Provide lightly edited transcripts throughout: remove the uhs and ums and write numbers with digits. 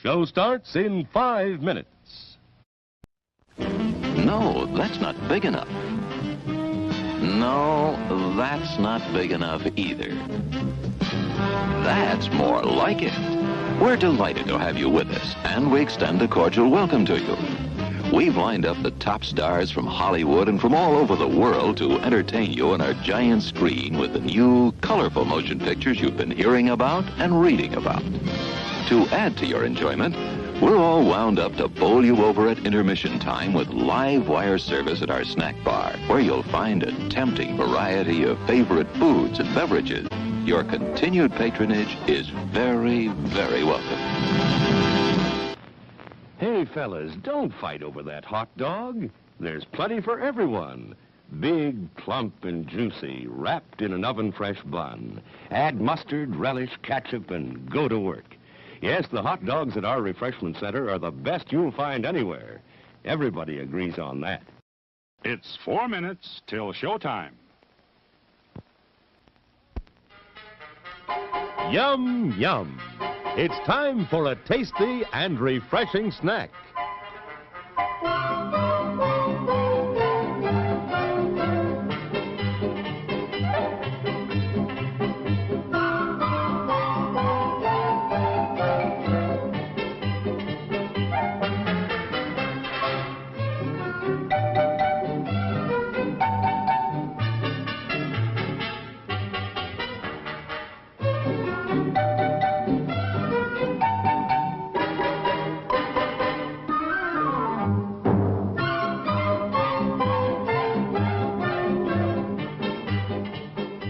Show starts in 5 minutes. No, that's not big enough. No, that's not big enough either. That's more like it. We're delighted to have you with us, and we extend a cordial welcome to you. We've lined up the top stars from Hollywood and from all over the world to entertain you on our giant screen with the new, colorful motion pictures you've been hearing about and reading about. To add to your enjoyment, we're all wound up to bowl you over at intermission time with live wire service at our snack bar, where you'll find a tempting variety of favorite foods and beverages. Your continued patronage is very, very welcome. Hey, fellas, don't fight over that hot dog. There's plenty for everyone. Big, plump, and juicy, wrapped in an oven-fresh bun. Add mustard, relish, ketchup, and go to work. Yes, the hot dogs at our refreshment center are the best you'll find anywhere. Everybody agrees on that. It's 4 minutes till showtime. Yum, yum. It's time for a tasty and refreshing snack.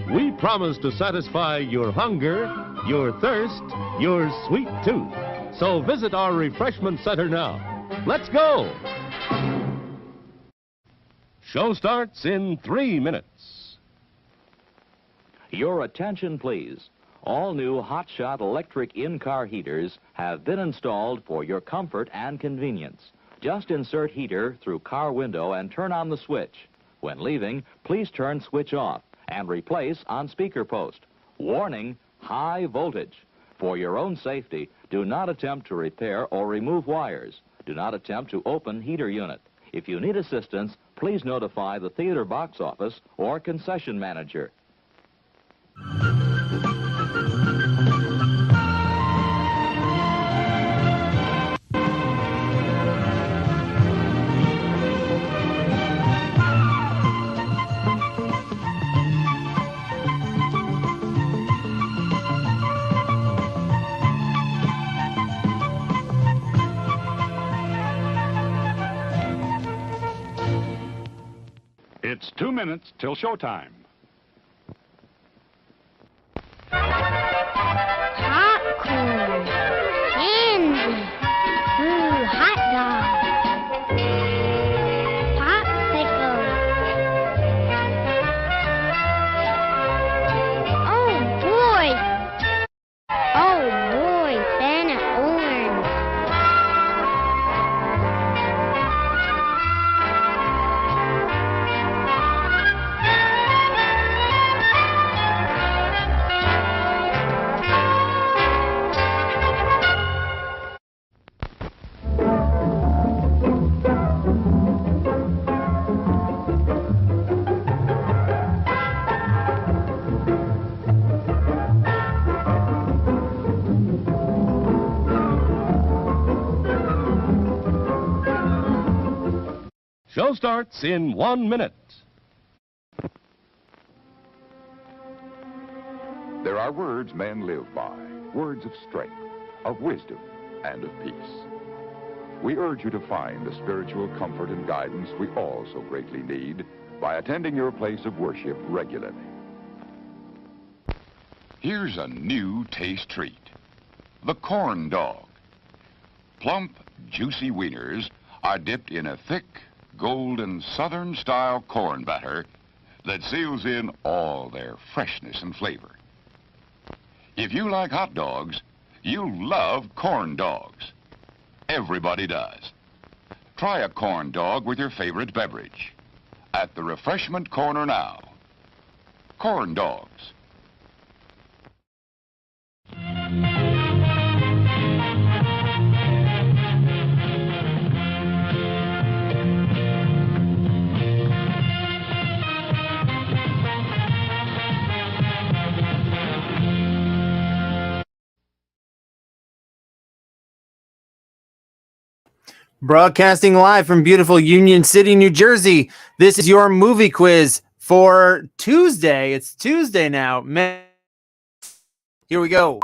We promise to satisfy your hunger, your thirst, your sweet tooth. So visit our refreshment center now. Let's go! Show starts in 3 minutes. Your attention, please. All new hotshot electric in-car heaters have been installed for your comfort and convenience. Just insert heater through car window and turn on the switch. When leaving, please turn switch off and replace on speaker post. Warning, high voltage. For your own safety, do not attempt to repair or remove wires. Do not attempt to open heater unit. If you need assistance, please notify the theater box office or concession manager. It's 2 minutes till showtime. Popcorn, candy, ooh, hot dog, popsicle. Oh boy, banana orange. Show starts in 1 minute. There are words men live by, words of strength, of wisdom, and of peace. We urge you to find the spiritual comfort and guidance we all so greatly need by attending your place of worship regularly. Here's a new taste treat. The corn dog. Plump, juicy wieners are dipped in a thick, golden Southern-style corn batter that seals in all their freshness and flavor. If you like hot dogs, you'll love corn dogs. Everybody does. Try a corn dog with your favorite beverage. At the refreshment corner now. Corn dogs. Broadcasting live from beautiful Union City, New Jersey. This is your movie quiz for Tuesday. It's Tuesday now. Here we go.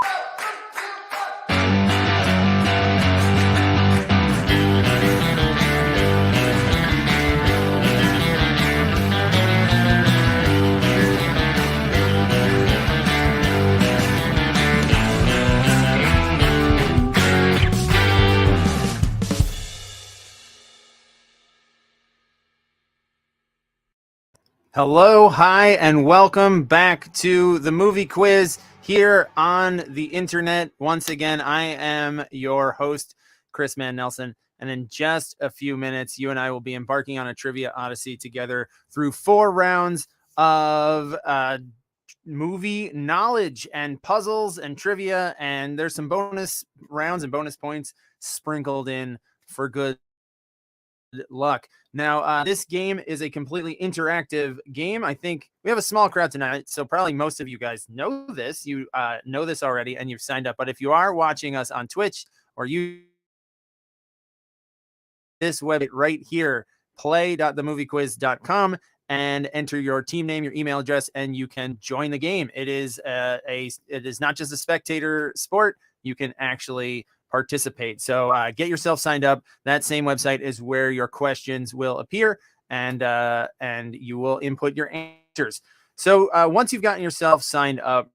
Hello, hi, and welcome back to the movie quiz here on the internet. Once again, I am your host, Chris Mann Nelson, and in just a few minutes, you and I will be embarking on a trivia odyssey together through 4 rounds of movie knowledge and puzzles and trivia, and there's some bonus rounds and bonus points sprinkled in for good luck. Now, this game is a completely interactive game. I think we have a small crowd tonight, so probably most of you guys know this. You know this already, and you've signed up. But if you are watching us on Twitch or this website right here, play.themoviequiz.com, and enter your team name, your email address, and you can join the game. It is it is not just a spectator sport. You can actually participate. So get yourself signed up. That same website is where your questions will appear, and you will input your answers. So once you've gotten yourself signed up,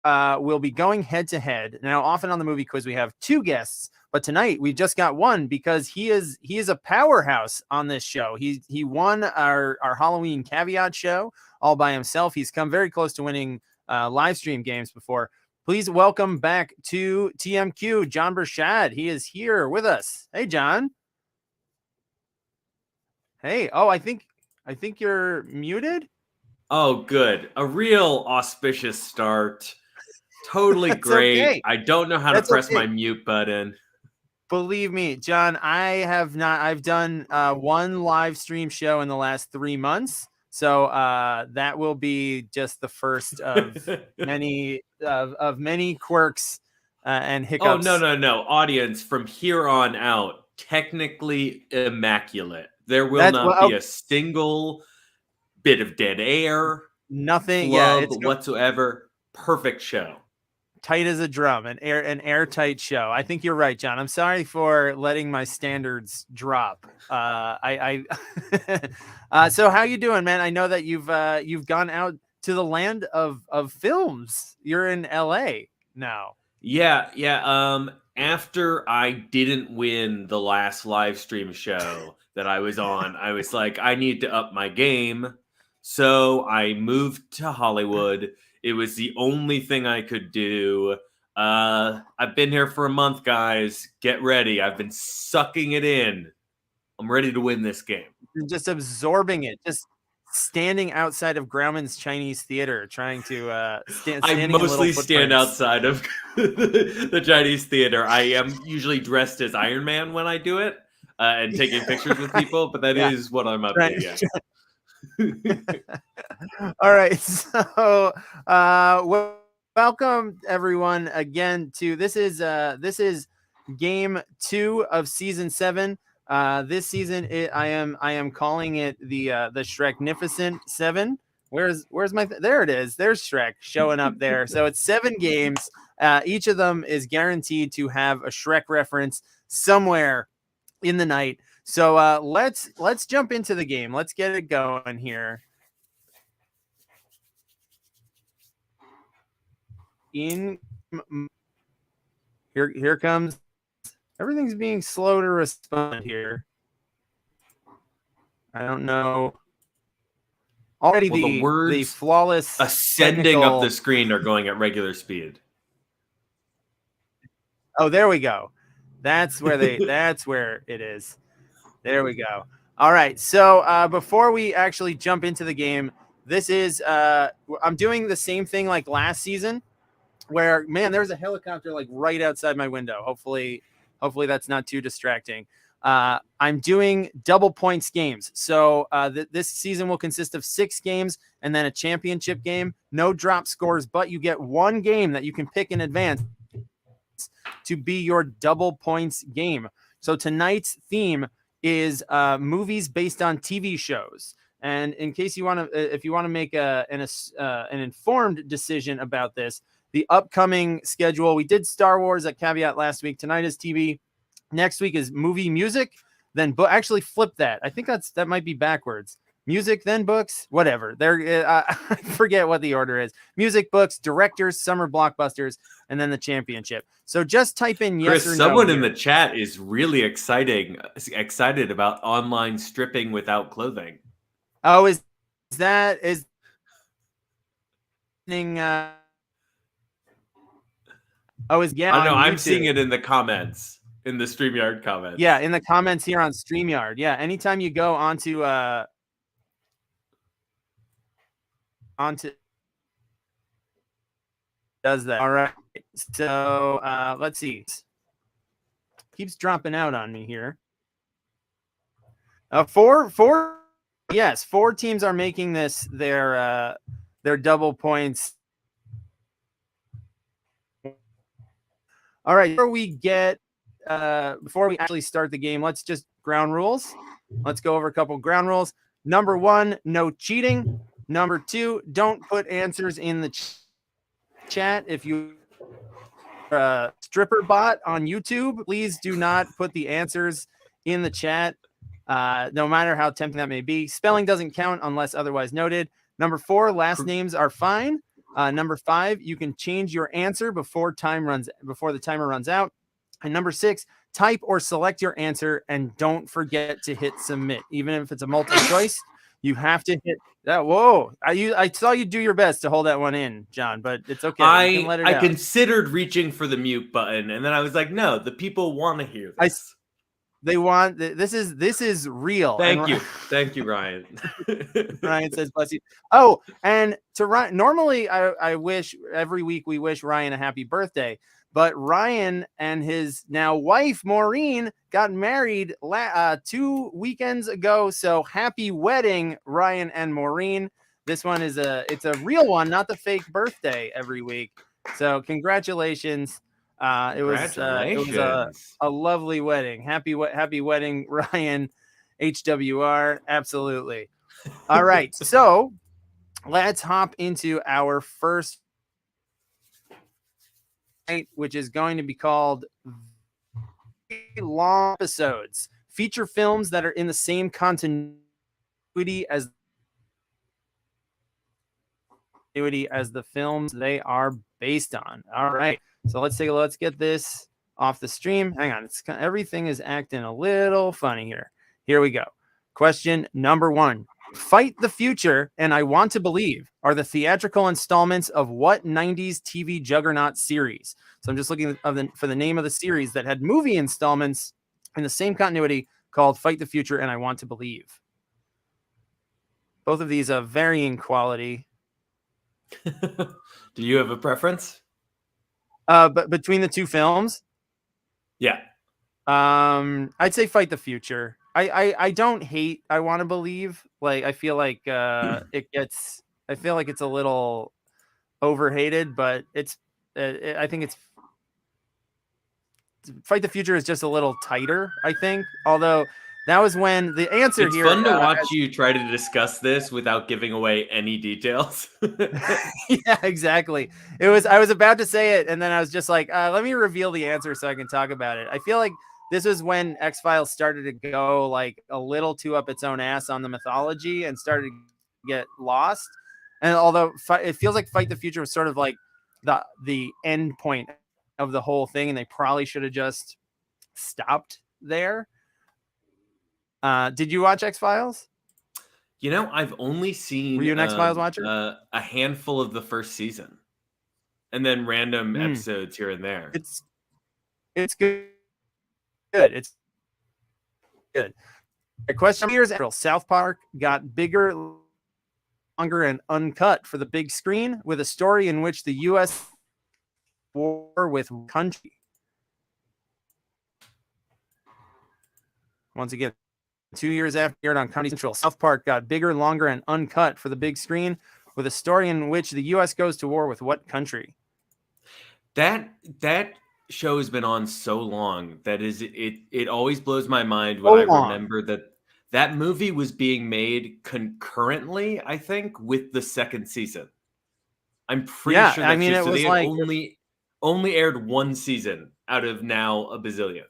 we'll be going head to head. Now, often on the movie quiz, we have 2 guests, but tonight we just got one because he is a powerhouse on this show. He won our Halloween caveat show all by himself. He's come very close to winning live stream games before. Please welcome back to TMQ, John Burchard. He is here with us. Hey, John. Hey. Oh, I think you're muted. Oh, good. A real auspicious start. Totally great. Okay. I don't know how to press my mute button. Believe me, John, I've done 1 live stream show in the last 3 months. So that will be just the first of many quirks and hiccups. Oh, no. Audience, from here on out, technically immaculate. There will not be a single bit of dead air. Nothing. It's whatsoever. Perfect show. Tight as a drum, an airtight show. I think you're right, John. I'm sorry for letting my standards drop. So how you doing, man? I know that you've gone out to the land of films. You're in LA now. Yeah. After I didn't win the last live stream show that I was on, I was like, I need to up my game. So I moved to Hollywood. It was the only thing I could do. I've been here for a month, guys. Get ready. I've been sucking it in. I'm ready to win this game. You're just absorbing it. Just standing outside of Grauman's Chinese Theater, trying to stand. I mostly stand outside of the Chinese Theater. I am usually dressed as Iron Man when I do it and taking pictures with people, but that is what I'm up to. Yeah. All right, so welcome everyone again to this is game 2 of season 7. This season I am calling it the Shrekficicent 7. Where's my there it is. There's Shrek showing up there. So it's 7 games. Each of them is guaranteed to have a Shrek reference somewhere in the night. So let's jump into the game. Let's get it going here. Here comes. Everything's being slow to respond here. I don't know. Already the words the flawless ascending up the screen are going at regular speed. Oh, there we go. That's where that's where it is. There we go. All right. So before we actually jump into the game, this is I'm doing the same thing like last season, where there's a helicopter like right outside my window. Hopefully that's not too distracting. I'm doing double points games. So this season will consist of 6 games and then a championship game. No drop scores, but you get 1 game that you can pick in advance to be your double points game. So tonight's theme is movies based on TV shows. And in case you want to, if you want to make an informed decision about this, the upcoming schedule, we did Star Wars at Caveat last week. Tonight is TV. Next week is movie, music, then book. Actually, flip that. I think that might be backwards. Music, then books, whatever. I forget what the order is. Music, books, directors, summer blockbusters, and then the championship. So just type in yes Chris, or no. Someone in the chat is really excited about online stripping without clothing. Oh, is yeah, I know, I'm YouTube. seeing it in the comments, in the StreamYard comments. Yeah, in the comments here on StreamYard. Yeah, anytime you go onto does that. All right. So let's see. Keeps dropping out on me here. Four teams are making this their double points. All right, before we actually start the game, let's just ground rules. Let's go over a couple ground rules. Number 1, no cheating. Number 2, don't put answers in the chat. If you stripper bot on YouTube, please do not put the answers in the chat, no matter how tempting that may be. Spelling doesn't count unless otherwise noted. Number 4, last names are fine. Number 5, you can change your answer before the timer runs out. And number 6, type or select your answer and don't forget to hit submit. Even if it's a multiple choice, you have to hit that. Whoa! I saw you do your best to hold that one in, John, but it's okay. I considered reaching for the mute button, and then I was like, no, the people want to hear this. They want this is real. Thank you, Ryan. Ryan says bless you. Oh, and to Ryan, normally I wish every week we wish Ryan a happy birthday, but Ryan and his now wife Maureen got married 2 weekends ago. So happy wedding, Ryan and Maureen. This one it's a real one, not the fake birthday every week. So congratulations. It was a lovely wedding. Happy wedding, Ryan. HWR. Absolutely. All right. So let's hop into our first night, which is going to be called long episodes. Feature films that are in the same continuity as the films they are based on. All right. So let's get this off the stream. Hang on. Everything is acting a little funny here. Here we go. Question number 1. Fight the Future and I Want to Believe are the theatrical installments of what 90s TV juggernaut series? So I'm just looking for the name of the series that had movie installments in the same continuity called Fight the Future and I Want to Believe. Both of these are varying quality. Do you have a preference? But between the two films? Yeah. I'd say Fight the Future. I don't hate I Want to Believe. Like I feel like I feel like it's a little overhated, but I think it's Fight the Future is just a little tighter, I think. Although that was when the answer it's here. It's fun to watch you try to discuss this without giving away any details. Yeah, exactly. I was about to say it, and then I was just like, let me reveal the answer so I can talk about it. I feel like this was when X-Files started to go like a little too up its own ass on the mythology and started to get lost. And although it feels like Fight the Future was sort of like the end point of the whole thing, and they probably should have just stopped there. Did you watch X-Files? You know, I've only seen. Were you an X-Files watcher? A handful of the first season, and then random episodes here and there. It's good. It's good. A question: years after South Park got bigger, longer, and uncut for the big screen, with a story in which the U.S. war with country. Once again. 2 years after it aired on Comedy Central, South Park got bigger, longer, and uncut for the big screen, with a story in which the U.S. goes to war with what country? That show has been on so long that it always blows my mind when So I long. remember that movie was being made concurrently, I think, with the second season. I'm pretty Yeah, sure I that's mean, just it so they was had like, only aired one season out of now a bazillion.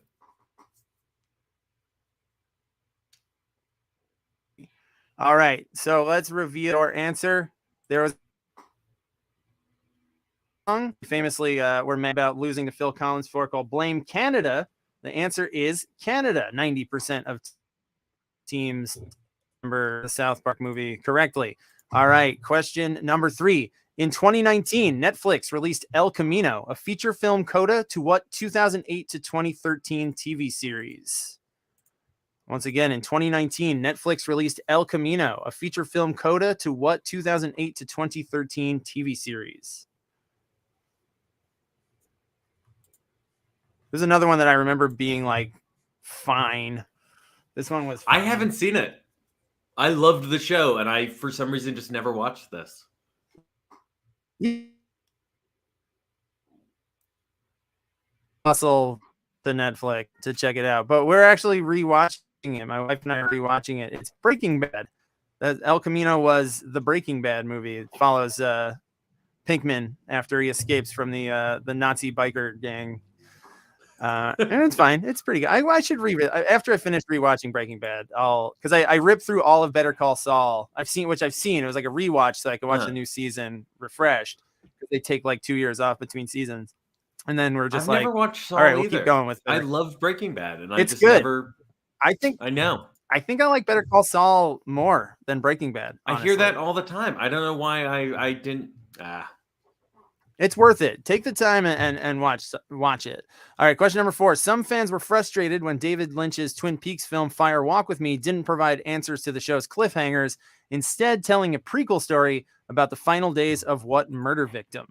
all right. So let's reveal our answer. There was a song famously were mad about losing to Phil Collins for called "Blame Canada." The answer is Canada. 90% of teams remember the South Park movie correctly. All right. Question number 3. In 2019, Netflix released El Camino, a feature film coda to what 2008 to 2013 TV series? Once again, in 2019, Netflix released El Camino, a feature film coda to what 2008 to 2013 TV series? There's another one that I remember being like fine. This one was fine. I haven't seen it. I loved the show, and I, for some reason, just never watched this. Hustle the Netflix to check it out, but we're actually rewatching it. My wife and I are rewatching it. It's Breaking Bad. El Camino was the Breaking Bad movie. It follows Pinkman after he escapes from the Nazi biker gang. And it's fine. It's pretty good. I should read it after I finish rewatching Breaking Bad. Because I ripped through all of Better Call Saul. I've seen. It was like a rewatch, so I could watch the new season refreshed. Because they take like 2 years off between seasons, and then we're just I've never watched Saul all right, we'll either. keep going with I Better. loved Breaking Bad, and It's I just good. never. I know. I think I like Better Call Saul more than Breaking Bad. I hear that all the time. I don't know why I didn't. It's worth it. Take the time and watch it. All right, question number 4. Some fans were frustrated when David Lynch's Twin Peaks film Fire Walk with Me didn't provide answers to the show's cliffhangers, instead telling a prequel story about the final days of what murder victim?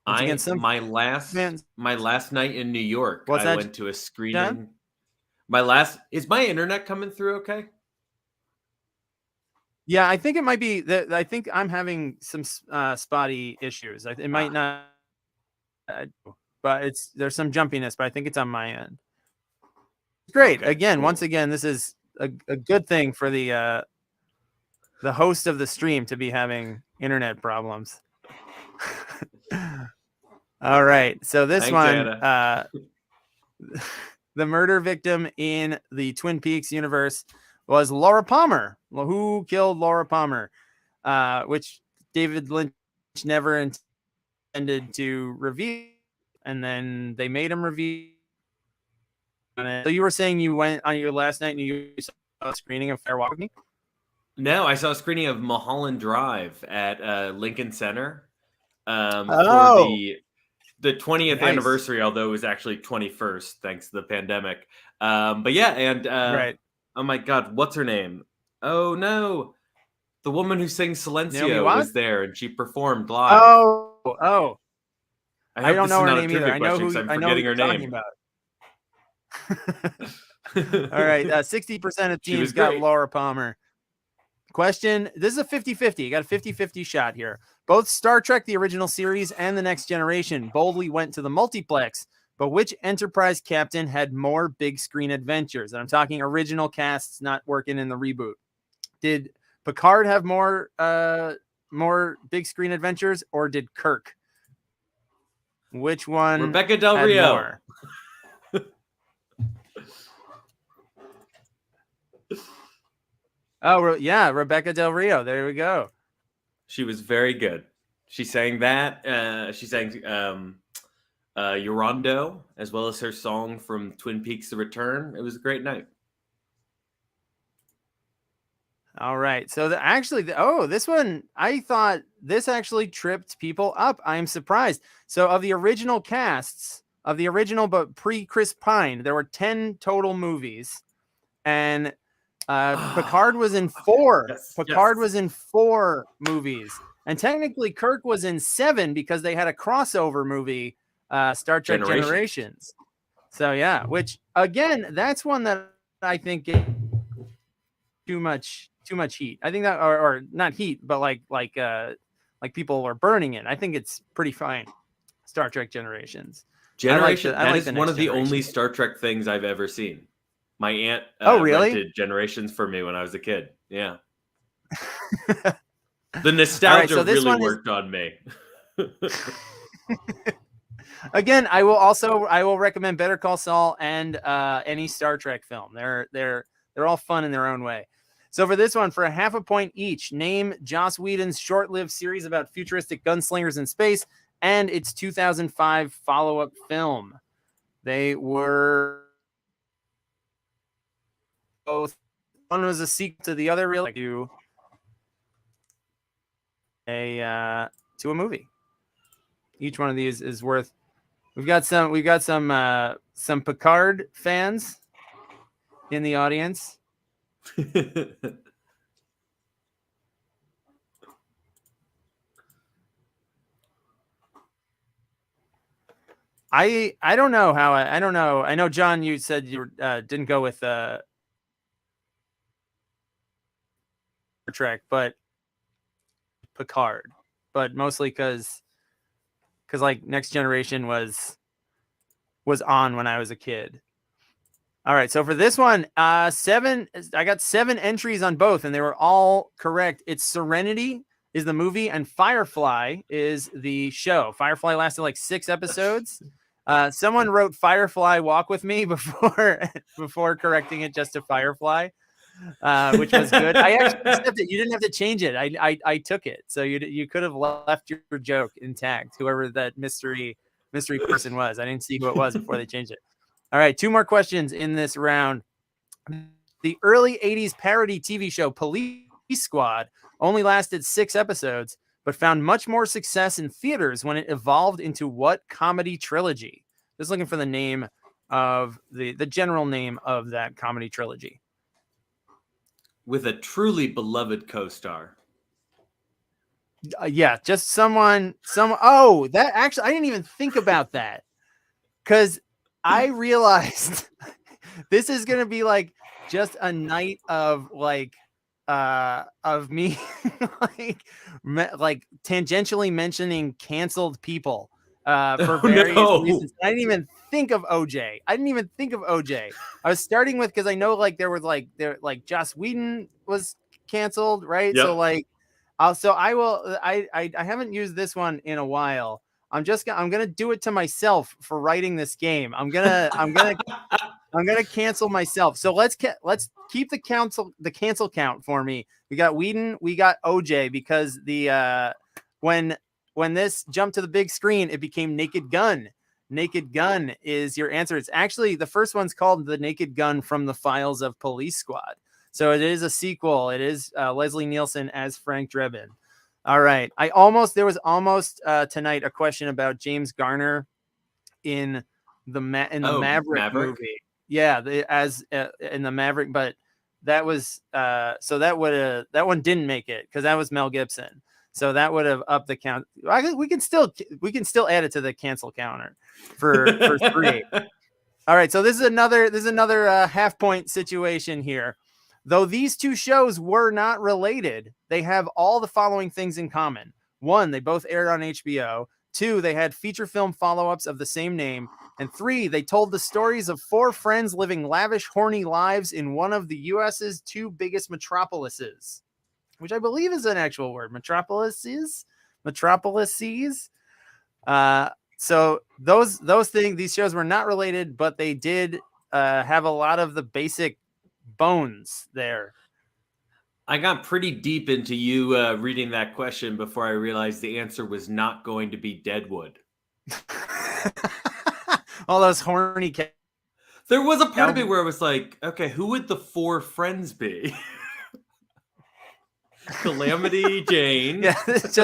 My last night in New York, I went to a screening. John? Is my internet coming through okay? Yeah, I think it might be that. I think I'm having some spotty issues. It might not, but there's some jumpiness. But I think it's on my end. Great. Okay, again, cool. Once again, this is a good thing for the host of the stream to be having internet problems. All right, so this one, the murder victim in the Twin Peaks universe was Laura Palmer. Well, who killed Laura Palmer? Which David Lynch never intended to reveal, and then they made him reveal. So you were saying you went on your last night and you saw a screening of Fire Walk with Me? No, I saw a screening of Mulholland Drive at Lincoln Center for the 20th anniversary, although it was actually 21st thanks to the pandemic. But yeah, and right. Oh my God, what's her name? Oh no, the woman who sings Silencio was there, and she performed live. Oh. I don't know her name either. I know who I'm forgetting her name. About. All right, 60% of teams got Laura Palmer. Question, this is a 50-50. You got a 50-50 shot here. Both Star Trek, the original series, and The Next Generation boldly went to the multiplex, but which Enterprise captain had more big screen adventures? And I'm talking original casts, not working in the reboot. Did Picard have more big screen adventures, or did Kirk? Which one? Rebecca Del Rio. More? Oh, yeah, Rebecca Del Rio. There we go. She was very good. She sang that. She sang Yorondo, as well as her song from Twin Peaks: The Return. It was a great night. All right. So this one, I thought this actually tripped people up. I'm surprised. So of the original casts, but pre-Chris Pine, there were 10 total movies, and Picard was in 4. Picard was in 4 movies, and technically Kirk was in 7 because they had a crossover movie, Star Trek Generations. So yeah, which again, that's one that I think gave too much heat. I think that, or not heat, but like people are burning it. I think it's pretty fine. Star Trek Generations. Generation. I like That is the one Next of the only Generation. Star Trek things I've ever seen. My aunt really? rented Generations for me when I was a kid. Yeah. The All nostalgia right, so this really one is worked on me. again. I will recommend Better Call Saul and any Star Trek film. They're all fun in their own way. So for this one, for a half a point each, name Joss Whedon's short-lived series about futuristic gunslingers in space and its 2005 follow-up film. They were both. One was a sequel to the other, really to a movie. Each one of these is worth. We've got some Picard fans in the audience. I don't know how I don't know. I know, John, you said you didn't go with Star Trek, but Picard, but mostly because like Next Generation was on when I was a kid. All right, so for this one, I got 7 entries on both, and they were all correct. It's Serenity is the movie, and Firefly is the show. Firefly lasted like 6 episodes. Someone wrote Firefly Walk With Me before correcting it just to Firefly, which was good. I actually accepted it. You didn't have to change it. I took it. So you could have left your joke intact, whoever that mystery person was. I didn't see who it was before they changed it. All right, 2 more questions in this round. The early 80s parody TV show Police Squad only lasted 6 episodes, but found much more success in theaters when it evolved into what comedy trilogy? Just looking for the name of the general name of that comedy trilogy. With a truly beloved co-star. Yeah, just someone. Oh, that actually, I didn't even think about that, because I realized this is gonna be like just a night of like of me like tangentially mentioning canceled people for various reasons. I didn't even think of OJ. I was starting with, because I know like there was like Joss Whedon was canceled, right? Yep. So like so I haven't used this one in a while. I'm gonna do it to myself for writing this game. I'm gonna cancel myself. So let's keep the cancel count for me. We got Whedon, we got OJ, because the when this jumped to the big screen, it became Naked Gun. Naked Gun is your answer. It's actually, the first one's called The Naked Gun from the Files of Police Squad. So it is a sequel. It is Leslie Nielsen as Frank Drebin. All right. There was almost tonight a question about James Garner in the Maverick movie. Yeah, in the Maverick, but that was so that one didn't make it because that was Mel Gibson. So that would have upped the count. We can still add it to the cancel counter for 3. All right, so this is another half point situation here. Though these 2 shows were not related, they have all the following things in common. 1, they both aired on HBO. 2, they had feature film follow-ups of the same name. And 3, they told the stories of 4 friends living lavish, horny lives in one of the U.S.'s 2 biggest metropolises, which I believe is an actual word. Metropolises. So those things, these shows were not related, but they did have a lot of the basic bones there. I got pretty deep into you reading that question before I realized the answer was not going to be Deadwood. All those horny There was a part of me where I was like, okay, who would the 4 friends be? Calamity Jane. Yeah, it's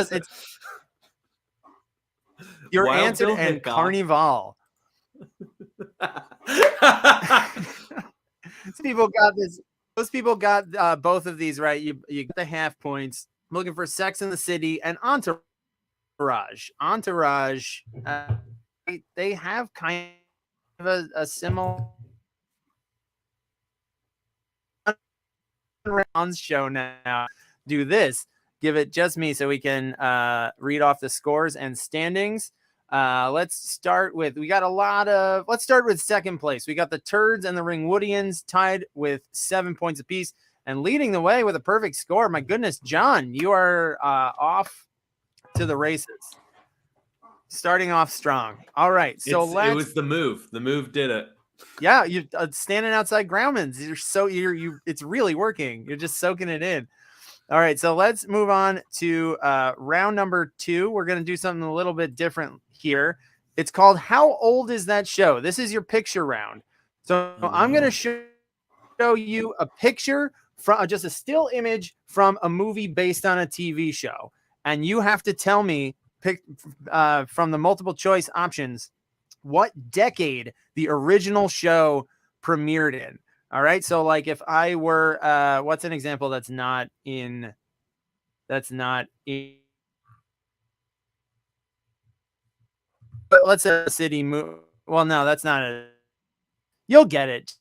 your Wild answer, Bill and Hickok. Carnival. Those people got both of these right. You get the half points. I'm looking for Sex and the City and Entourage. They have kind of a similar rounds show now. Do this. Give it just me so we can read off the scores and standings. Let's start with, let's start with second place. We got the Turds and the Ringwoodians tied with 7 points apiece and leading the way with a perfect score. My goodness, John, you are off to the races. Starting off strong. All right. So it was the move. The move did it. Yeah, you're standing outside Grauman's. It's really working. You're just soaking it in. All right, so let's move on to round number 2. We're going to do something a little bit different here. It's called How Old Is That Show? This is your picture round. So I'm going to show you a picture from just a still image from a movie based on a TV show. And you have to tell me from the multiple choice options what decade the original show premiered in. All right. So like if I were, what's an example that's not in, but let's say a city movie. Well, no, that's not a, you'll get it.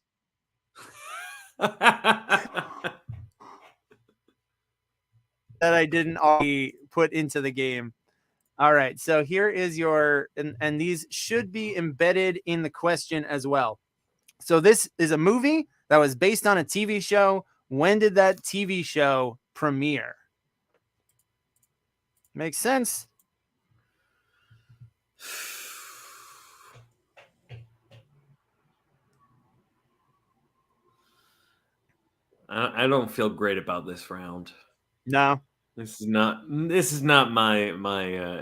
That I didn't already put into the game. All right. So here is your, and these should be embedded in the question as well. So this is a movie that was based on a TV show. When did that TV show premiere? Makes sense. I don't feel great about this round. No, this is not my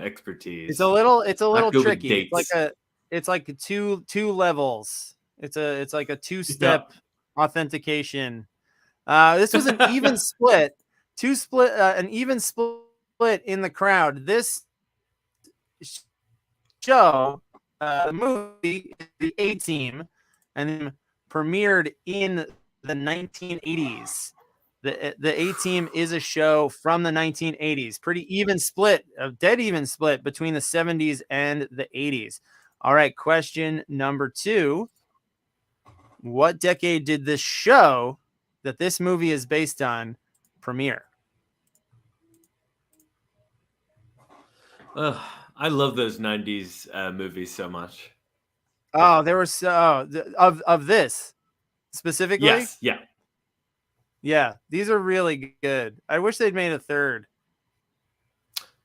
expertise. It's a little tricky. It's like two levels. It's like a two-step authentication. This was an even split. An even split in the crowd. This show, the movie, the A-Team, and then premiered in the 1980s. The A-Team is a show from the 1980s. Pretty even split, a dead even split between the 70s and the 80s. All right, question number 2. What decade did this show that this movie is based on premiere? I love those 90s movies so much. Oh, there were of this specifically? Yes, yeah. Yeah, these are really good. I wish they'd made a third.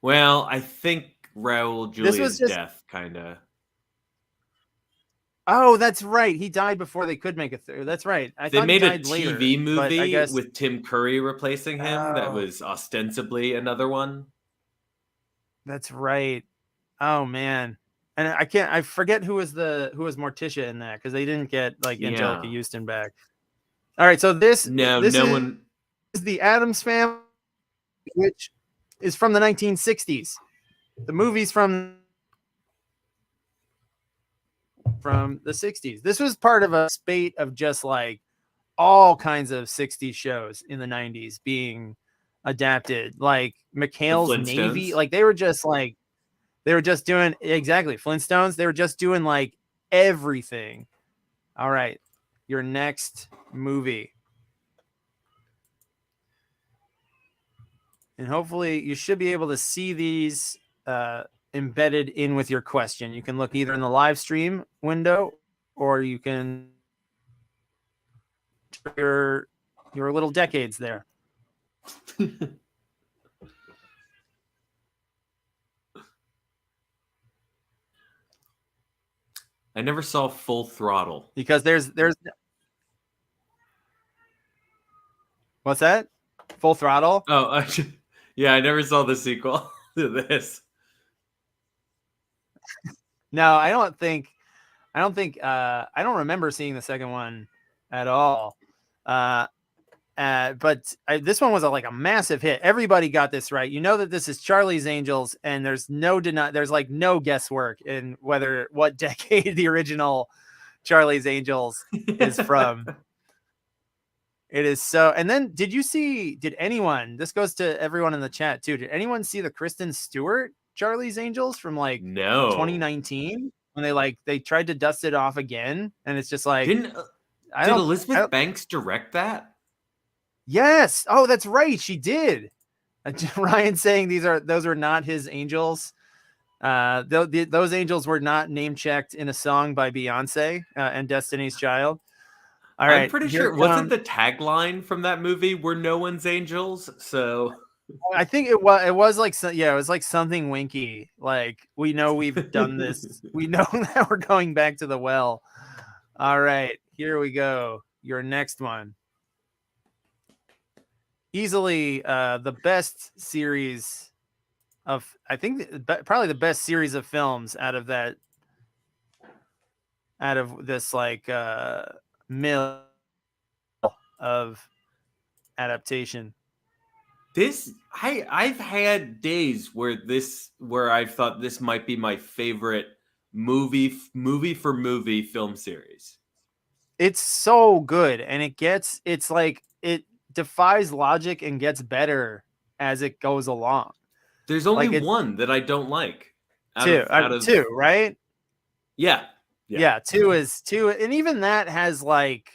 Well, I think Raul Julia's death kind of. Oh, that's right. He died before they could make a third. That's right. They made a TV movie with Tim Curry replacing him. That was ostensibly another one. That's right. Oh man, and I forget who was Morticia in that because they didn't get like Angelica Houston back. All right, so this is the Addams Family, which is from the 1960s. The movie's from the 60s. This was part of a spate of just like all kinds of 60s shows in the 90s being adapted, like McHale's Navy. Like they were just doing exactly Flintstones. They were just doing like everything. All right, your next movie. And hopefully you should be able to see these embedded in with your question. You can look either in the live stream window or you can your little decades there. I never saw Full Throttle because there's what's that? Full Throttle? Oh, yeah, I never saw the sequel to this. No, I don't remember seeing the second one at all. But this one was like a massive hit. Everybody got this right. You know that this is Charlie's Angels, and there's no guesswork in what decade the original Charlie's Angels is from. It is so. And then did anyone, this goes to everyone in the chat too, did anyone see the Kristen Stewart Charlie's Angels from 2019 when they tried to dust it off again? And it's just like, did Elizabeth Banks direct that? Yes. Oh, that's right. She did. Ryan saying those are not his angels. Those angels were not name checked in a song by Beyonce and Destiny's Child. All right, I'm pretty here sure wasn't comes- the tagline from that movie "We're no one's angels"? So I think it was. It was like it was like something winky. Like we know we've done this. We know that we're going back to the well. All right, here we go. Your next one. Easily the best series of, I think probably the best series of films out of this like mill of adaptation. I've had days where I've thought this might be my favorite movie for movie film series. It's so good, and it's like it defies logic and gets better as it goes along. There's only one that I don't like. Two, right? Yeah. Two, and even that has like,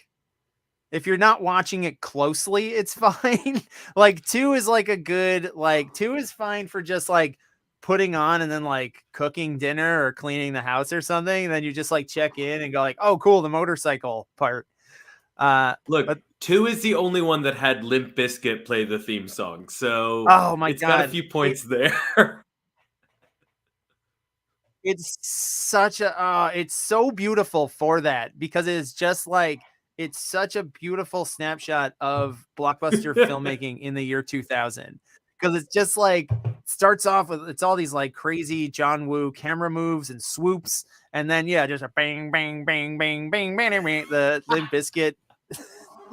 if you're not watching it closely, it's fine. Like two is like a good, like two is fine for just like putting on and then like cooking dinner or cleaning the house or something. And then you just like check in and go like, oh, cool, the motorcycle part. Look, but 2 is the only one that had Limp Bizkit play the theme song. So oh my it's God, got a few points there. It's such a, it's so beautiful for that, because it's just like, it's such a beautiful snapshot of blockbuster filmmaking in the year 2000. Because it's just like, starts off with, it's all these like crazy John Woo camera moves and swoops. And then, yeah, just a bang, bang, bang, bang, bang, bang, bang, the Limp Bizkit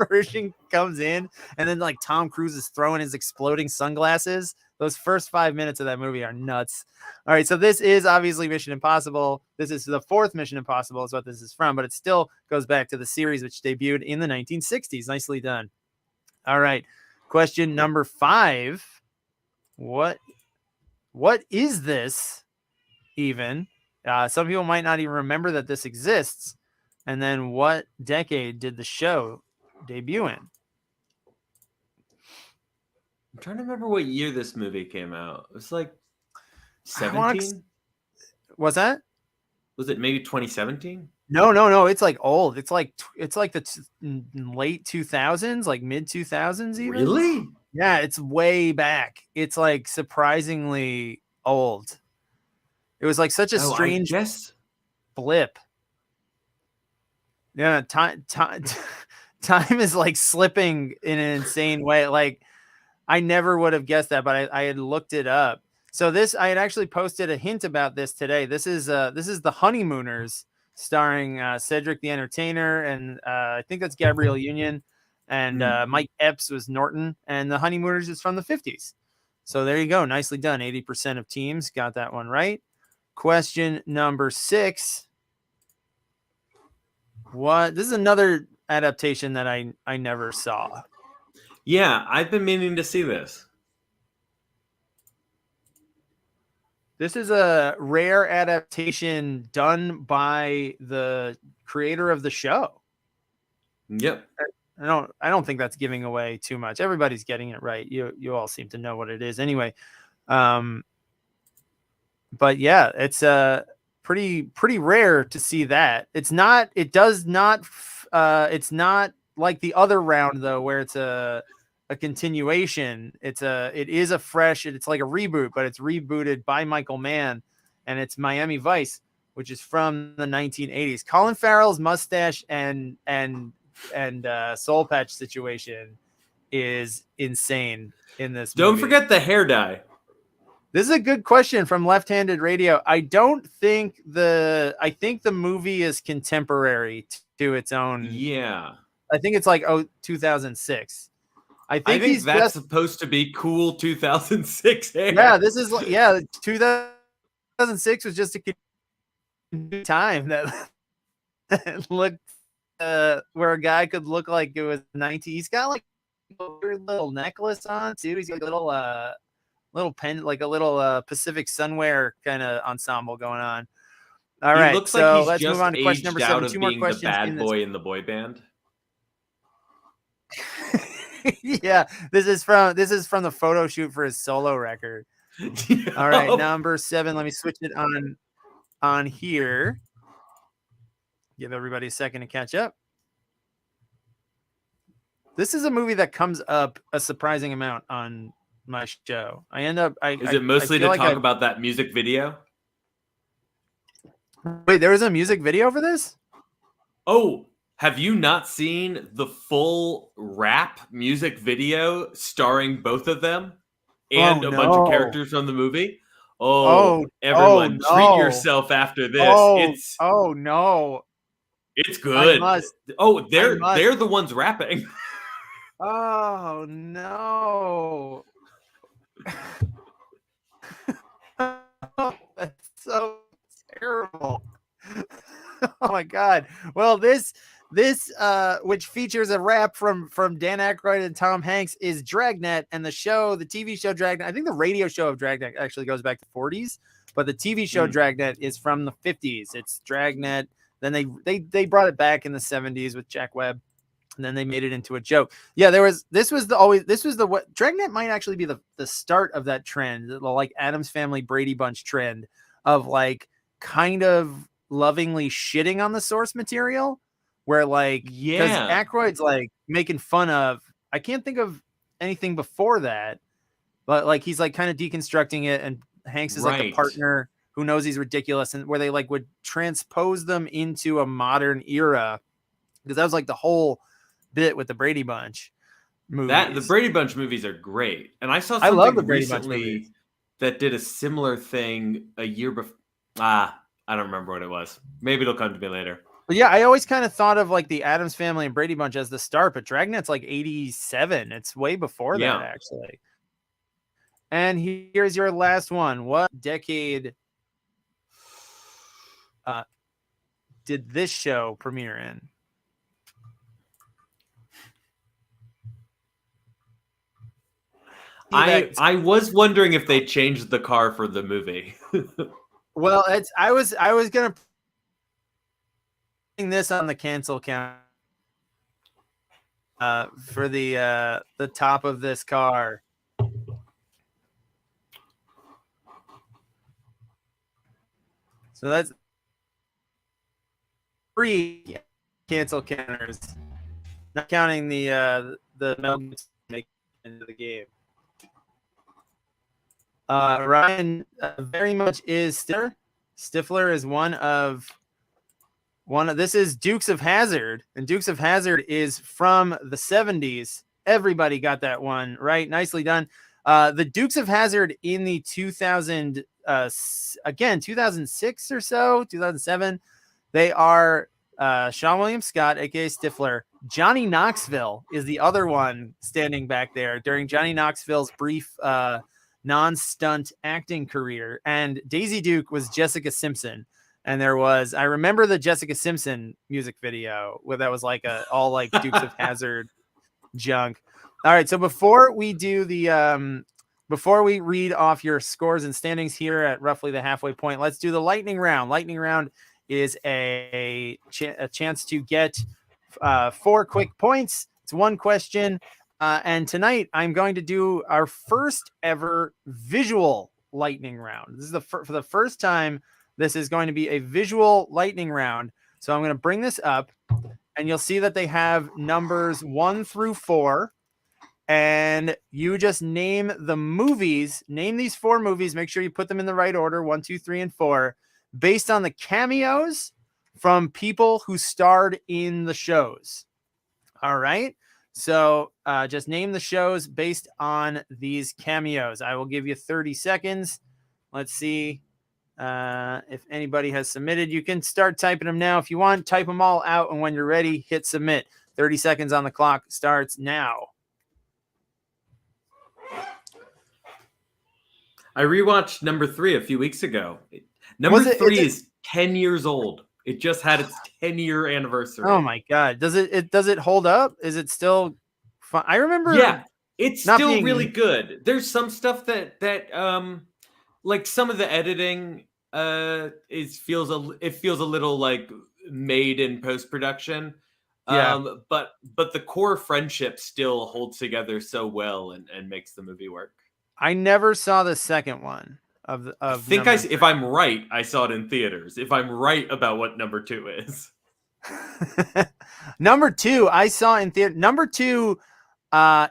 version comes in. And then like Tom Cruise is throwing his exploding sunglasses. Those first 5 minutes of that movie are nuts. All right, so this is obviously Mission Impossible. This is the fourth Mission Impossible is what this is from, but it still goes back to the series, which debuted in the 1960s. Nicely done. All right, question number 5. What is this even? Some people might not even remember that this exists. And then what decade did the show debut in? I'm trying to remember what year this movie came out. It was like 17. Was that? Was it maybe 2017? No. It's like old. It's like the late 2000s, like mid 2000s even. Really? Yeah, it's way back. It's like surprisingly old. It was like such a strange blip. Yeah, time is like slipping in an insane way. Like I never would have guessed that, but I had looked it up. So I had actually posted a hint about this today. This is The Honeymooners, starring Cedric the Entertainer, and I think that's Gabrielle Union, and Mike Epps was Norton, and The Honeymooners is from the 50s. So there you go. Nicely done. 80% of teams got that one right. Question number 6. This is another adaptation that I never saw. Yeah, I've been meaning to see this. This is a rare adaptation done by the creator of the show. Yep. I don't think that's giving away too much. Everybody's getting it right. You all seem to know what it is anyway. But yeah, it's pretty rare to see that. It's not like the other round though, where it's a continuation. It's like a reboot, but it's rebooted by Michael Mann, and it's Miami Vice, which is from the 1980s. Colin Farrell's mustache and soul patch situation is insane in this movie. Don't forget the hair dye. This is a good question from Left-Handed Radio. I think the movie is contemporary to its own. Yeah. I think it's like 2006. I think that's supposed to be cool 2006 hair. Yeah, 2006 was just a time that looked where a guy could look like it was 19. He's got like a weird little necklace on too. He's got a little pen, like a little Pacific Sunwear kind of ensemble going on. All right, looks so like let's move on to question number 7. 2 more questions. The bad boy in the boy band. Yeah, this is from the photo shoot for his solo record. All right, number 7. Let me switch it on here. Give everybody a second to catch up. This is a movie that comes up a surprising amount on my show. Is it mostly to talk about that music video? Wait, there was a music video for this? Oh, have you not seen the full rap music video starring both of them and a bunch of characters from the movie? Everyone, treat yourself after this. No. It's good. They're the ones rapping. Oh no. That's so terrible. Oh my god. Well, this which features a rap from Dan Aykroyd and Tom Hanks is Dragnet, and the TV show Dragnet. I think the radio show of Dragnet actually goes back to 40s, but the TV show Dragnet is from the 50s. It's Dragnet. Then they brought it back in the 70s with Jack Webb, and then they made it into a joke. Yeah, Dragnet might actually be the start of that trend, the like Addams Family Brady Bunch trend of like kind of lovingly shitting on the source material, where like because Aykroyd's like making fun of, I can't think of anything before that, but like he's like kind of deconstructing it, and Hanks is like a partner who knows he's ridiculous, and where they like would transpose them into a modern era, because that was like the whole bit with the Brady Bunch movies. The Brady Bunch movies are great, and I saw something recently that did a similar thing a year before. I don't remember what it was. Maybe it'll come to me later. But yeah, I always kind of thought of like the Addams Family and Brady Bunch as the start, but Dragnet's like 87. It's way before that, actually. And here's your last one. What decade did this show premiere in? I was wondering if they changed the car for the movie. Well, I was gonna put this on the cancel count for the top of this car. So that's 3 cancel counters, not counting the Mel Gibson make into the game. Ryan very much is Stifler. Stifler is one of this is Dukes of Hazzard, and Dukes of Hazzard is from the 70s. Everybody got that one right. Nicely done. The Dukes of Hazzard in the 2006 or so, 2007. They are Sean William Scott, aka Stifler. Johnny Knoxville is the other one standing back there during Johnny Knoxville's brief non-stunt acting career, and Daisy Duke was Jessica Simpson. And I remember the Jessica Simpson music video where that was like all like Dukes of Hazzard junk. All right, so before we read off your scores and standings here at roughly the halfway point, let's do the lightning round. Lightning round is a chance to get 4 quick points. It's 1 question. And tonight I'm going to do our first ever visual lightning round. This is for the first time. This is going to be a visual lightning round. So I'm going to bring this up, and you'll see that they have numbers 1 through 4. And you just name the movies. Name these 4 movies. Make sure you put them in the right order: 1, 2, 3, and 4, based on the cameos from people who starred in the shows. All right. So just name the shows based on these cameos. I will give you 30 seconds. Let's see if anybody has submitted. You can start typing them now. If you want, type them all out, and when you're ready, hit submit. 30 seconds on the clock starts now. I rewatched number 3 a few weeks ago. Number 3 is 10 years old. It just had its 10-year anniversary. Oh my god! Does it hold up? Is it still fun? I remember. Yeah, it's still really good. There's some stuff that like some of the editing feels a little like made in post-production. But the core friendship still holds together so well and makes the movie work. I never saw the second one of I think if I'm right, I saw it in theaters. If I'm right about what number 2 is. Number 2, I saw in theater. Number 2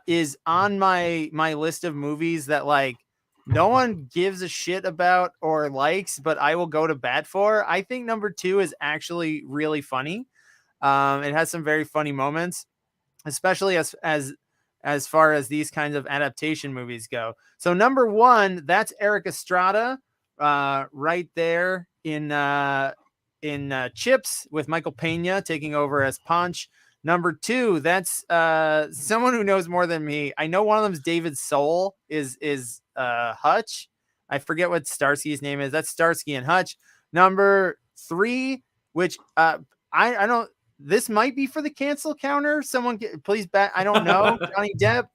is on my list of movies that like no one gives a shit about or likes, but I will go to bat for. I think number 2 is actually really funny. It has some very funny moments, especially as far as these kinds of adaptation movies go. So number 1, that's Eric Estrada, right there in Chips with Michael Pena taking over as Punch. Number 2, that's someone who knows more than me. I know one of them is David Soul is Hutch. I forget what Starsky's name is. That's Starsky and Hutch. Number 3, which I don't. This might be for the cancel counter. Someone please bet. I don't know. Johnny Depp.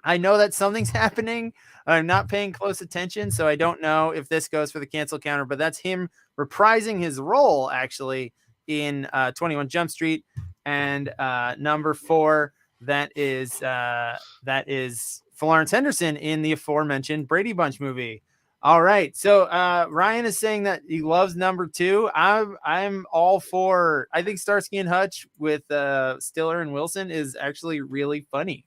I know that something's happening. I'm not paying close attention, so I don't know if this goes for the cancel counter, but that's him reprising his role actually in 21 Jump Street. And number 4, that is Florence Henderson in the aforementioned Brady Bunch movie. All right. So Ryan is saying that he loves number 2. I'm all for. I think Starsky and Hutch with Stiller and Wilson is actually really funny.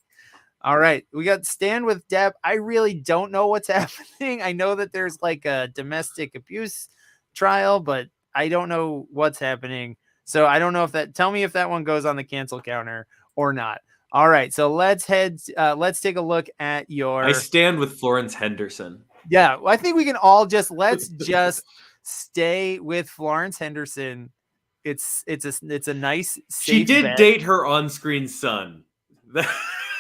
All right. We got Stand with Depp. I really don't know what's happening. I know that there's like a domestic abuse trial, but I don't know what's happening. So I don't know if that. Tell me if that one goes on the cancel counter or not. All right. So let's let's take a look at your. I stand with Florence Henderson. Yeah, I think we can all let's just stay with Florence Henderson. It's a nice. She did bet. date her on-screen son.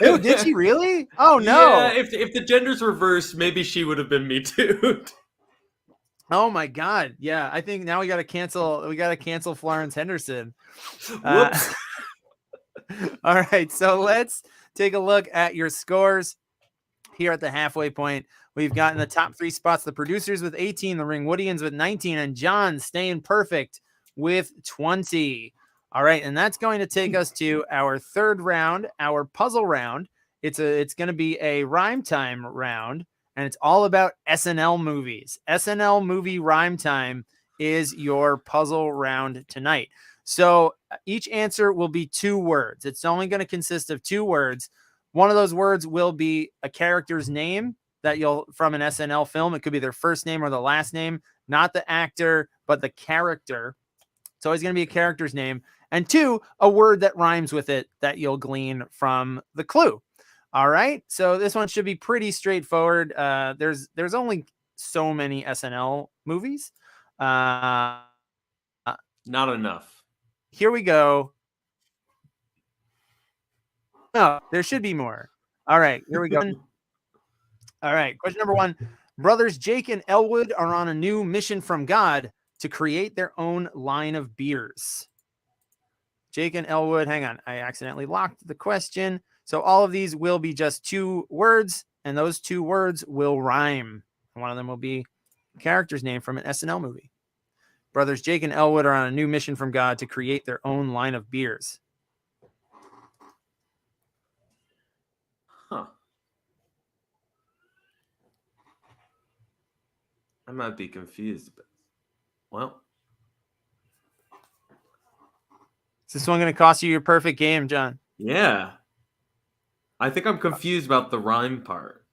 Oh, did she really? Oh no! Yeah, if the genders reversed, maybe she would have been Me Too. Oh my God! Yeah, I think now we got to cancel. We got to cancel Florence Henderson. Whoops. All right, so let's take a look at your scores here at the halfway point. We've gotten the top 3 spots, the producers with 18, the Ringwoodians with 19, and John staying perfect with 20. All right, and that's going to take us to our third round, our puzzle round. It's going to be a rhyme time round, and it's all about SNL movies. SNL movie rhyme time is your puzzle round tonight. So each answer will be 2 words. It's only going to consist of 2 words. One of those words will be a character's name that you'll from an SNL film. It could be their first name or the last name, not the actor, but the character. It's always going to be a character's name. And 2, a word that rhymes with it that you'll glean from the clue. All right. So this one should be pretty straightforward. There's only so many SNL movies. Not enough. Here we go. No, there should be more. All right, here we go. All right, question number 1. Brothers Jake and Elwood are on a new mission from God to create their own line of beers. Jake and Elwood, hang on. I accidentally locked the question. So all of these will be just 2 words, and those 2 words will rhyme. One of them will be a character's name from an SNL movie. Brothers Jake and Elwood are on a new mission from God to create their own line of beers. Huh. I might be confused, but well. Is this one going to cost you your perfect game, John? Yeah. I think I'm confused about the rhyme part.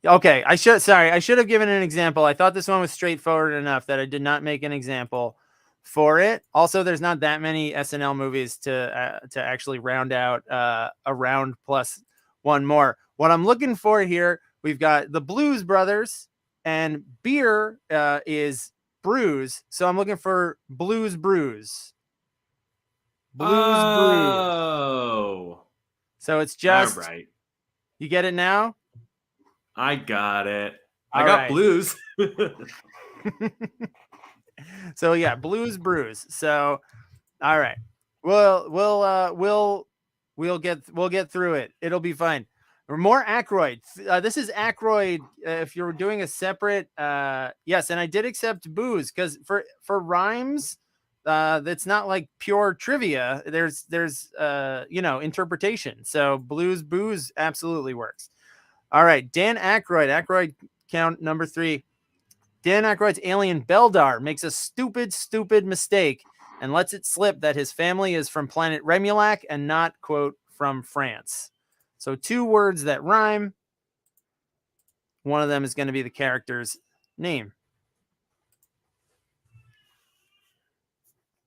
Okay, I should have given an example. I thought this one was straightforward enough that I did not make an example for it. Also, there's not that many SNL movies to actually round out a round plus 1 more. What I'm looking for here, we've got the Blues Brothers, and beer is brews. So I'm looking for Blues Brews. Oh. So it's just. All right. You get it now? I got it. All I got right. blues. So yeah, Blues Brews. So all right. We'll get through it. It'll be fine. More Aykroyd. This is Aykroyd. If you're doing a separate yes, and I did accept booze because for rhymes, that's not like pure trivia. There's interpretation. So booze absolutely works. All right, Dan Aykroyd. Aykroyd count number 3. Dan Aykroyd's alien Beldar makes a stupid mistake and lets it slip that his family is from planet Remulac and not, quote, from France. So 2 words that rhyme. One of them is going to be the character's name.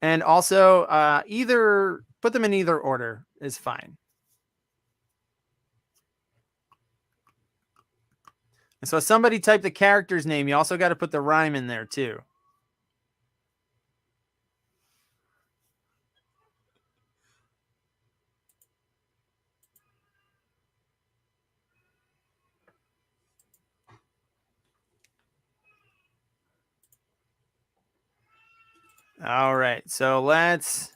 And also, put them in either order is fine. And so if somebody typed the character's name, you also got to put the rhyme in there too. All right, so let's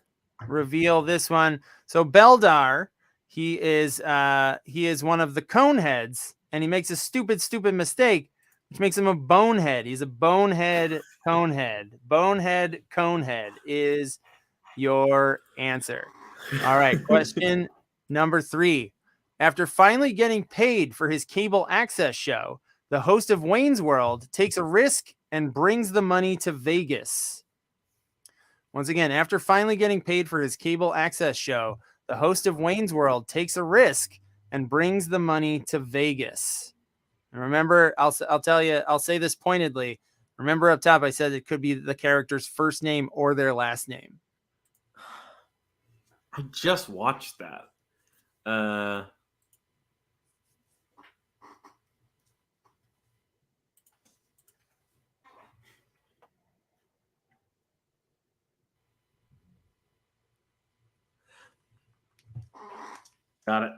reveal this one. So Beldar, he is one of the Coneheads, and he makes a stupid mistake, which makes him a bonehead. He's a bonehead conehead. Bonehead conehead is your answer. All right, question number 3. After finally getting paid for his cable access show, the host of Wayne's World takes a risk and brings the money to Vegas. Once again, after finally getting paid for his cable access show, the host of Wayne's World takes a risk and brings the money to Vegas. And remember, I'll tell you, I'll say this pointedly. Remember up top, I said it could be the character's first name or their last name. I just watched that. Got it.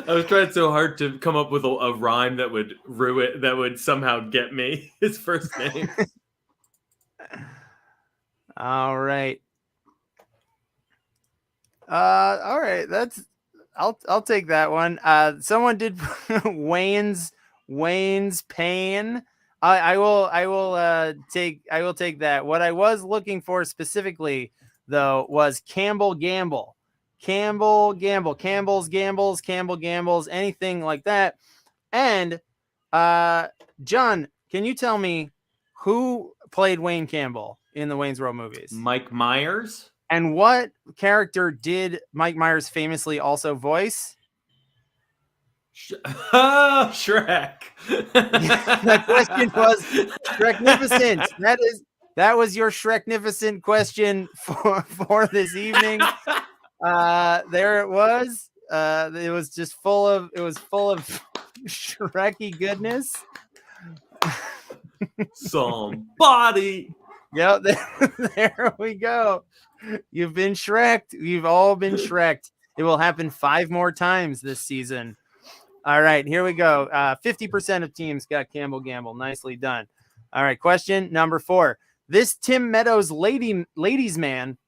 I was trying so hard to come up with a rhyme that would somehow get me his first name. All right. All right. I'll take that one. Someone did Wayne's Pain. I will take that. What I was looking for specifically though was Campbell Gamble. Campbell's Gambles, anything like that. And John, can you tell me who played Wayne Campbell in the Wayne's World movies? Mike Myers. And what character did Mike Myers famously also voice? Shrek. The question was Shreknificent. That was your Shreknificent question for this evening. There it was. It was just full of Shreky goodness. Somebody. Yep, there we go. You've been Shreked. You've all been Shreked. It will happen 5 more times this season. All right, here we go. 50% of teams got Campbell Gamble. Nicely done. All right, question number 4. This Tim Meadows ladies man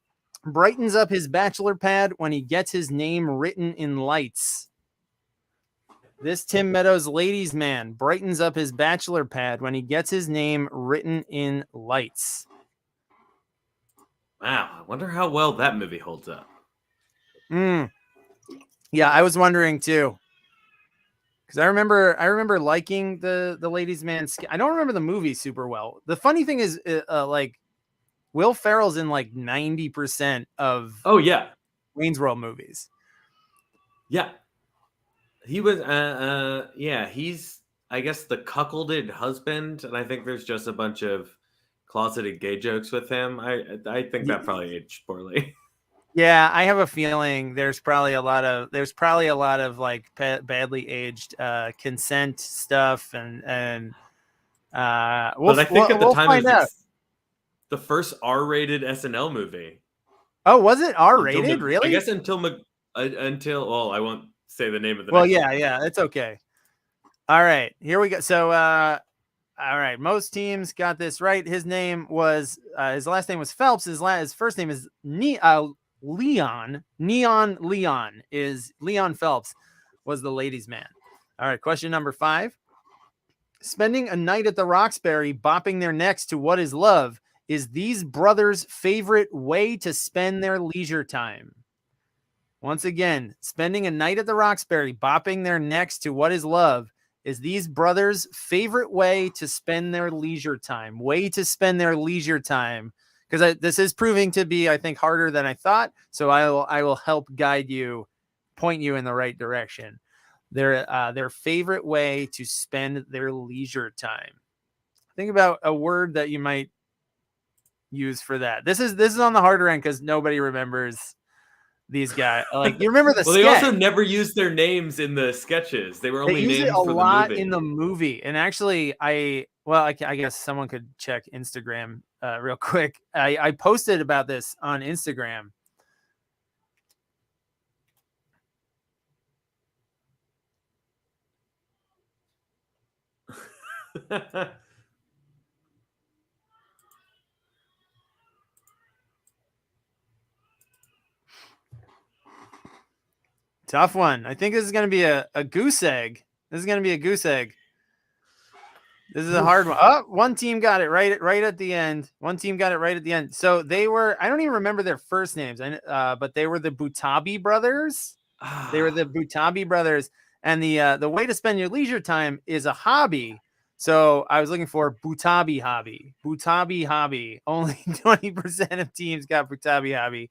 brightens up his bachelor pad when he gets his name written in lights. This Tim Meadows ladies man brightens up his bachelor pad when he gets his name written in lights. Wow, I wonder how well that movie holds up. Yeah, I was wondering too. Because I remember liking the ladies man. I don't remember the movie super well. The funny thing is, like Will Ferrell's in like 90% of Wayne's World movies. Yeah, he was. He's I guess the cuckolded husband, and I think there's just a bunch of closeted gay jokes with him. I think that probably aged poorly. Yeah, I have a feeling there's probably a lot of like badly aged consent stuff and but I think at the time it was the first R-rated SNL movie. Oh, was it R-rated? Really? I guess until well, I won't say the name of the. Well, yeah, it's okay. All right, here we go. So, all right, most teams got this right. His name was his last name was Phelps. His first name is Leon Phelps was the ladies' man. All right, question number 5. Spending a night at the Roxbury bopping their necks to What Is Love is these brothers' favorite way to spend their leisure time? Once again, spending a night at the Roxbury, bopping their necks to What Is Love, is these brothers' favorite way to spend their leisure time. Way to spend their leisure time. Because this is proving to be, I think, harder than I thought. So I will help guide you, point you in the right direction. Their favorite way to spend their leisure time. Think about a word that you might use for that. This is on the harder end because nobody remembers these guys. Like, you remember the Well, sketch. they also never used their names in the sketches. They were They only use names it a for lot the movie. in the movie. And actually, I guess someone could check Instagram real quick. I posted about this on Instagram. Tough one. I think this is going to be a goose egg. This is going to be a goose egg. This is a hard one. Oh, one team got it right at the end. One team got it right at the end. So they were, I don't even remember their first names, but they were the Butabi brothers. They were the Butabi brothers. And the way to spend your leisure time is a hobby. So I was looking for Butabi hobby. Butabi hobby. Only 20% of teams got Butabi hobby.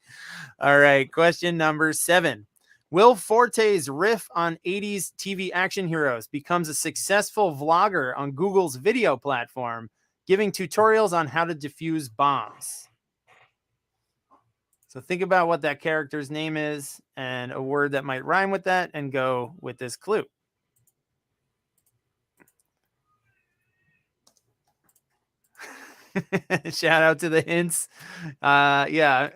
All right. Question number 7. Will Forte's riff on 80s TV action heroes becomes a successful vlogger on Google's video platform, giving tutorials on how to defuse bombs. So think about what that character's name is and a word that might rhyme with that and go with this clue. Shout out to the hints. Yeah.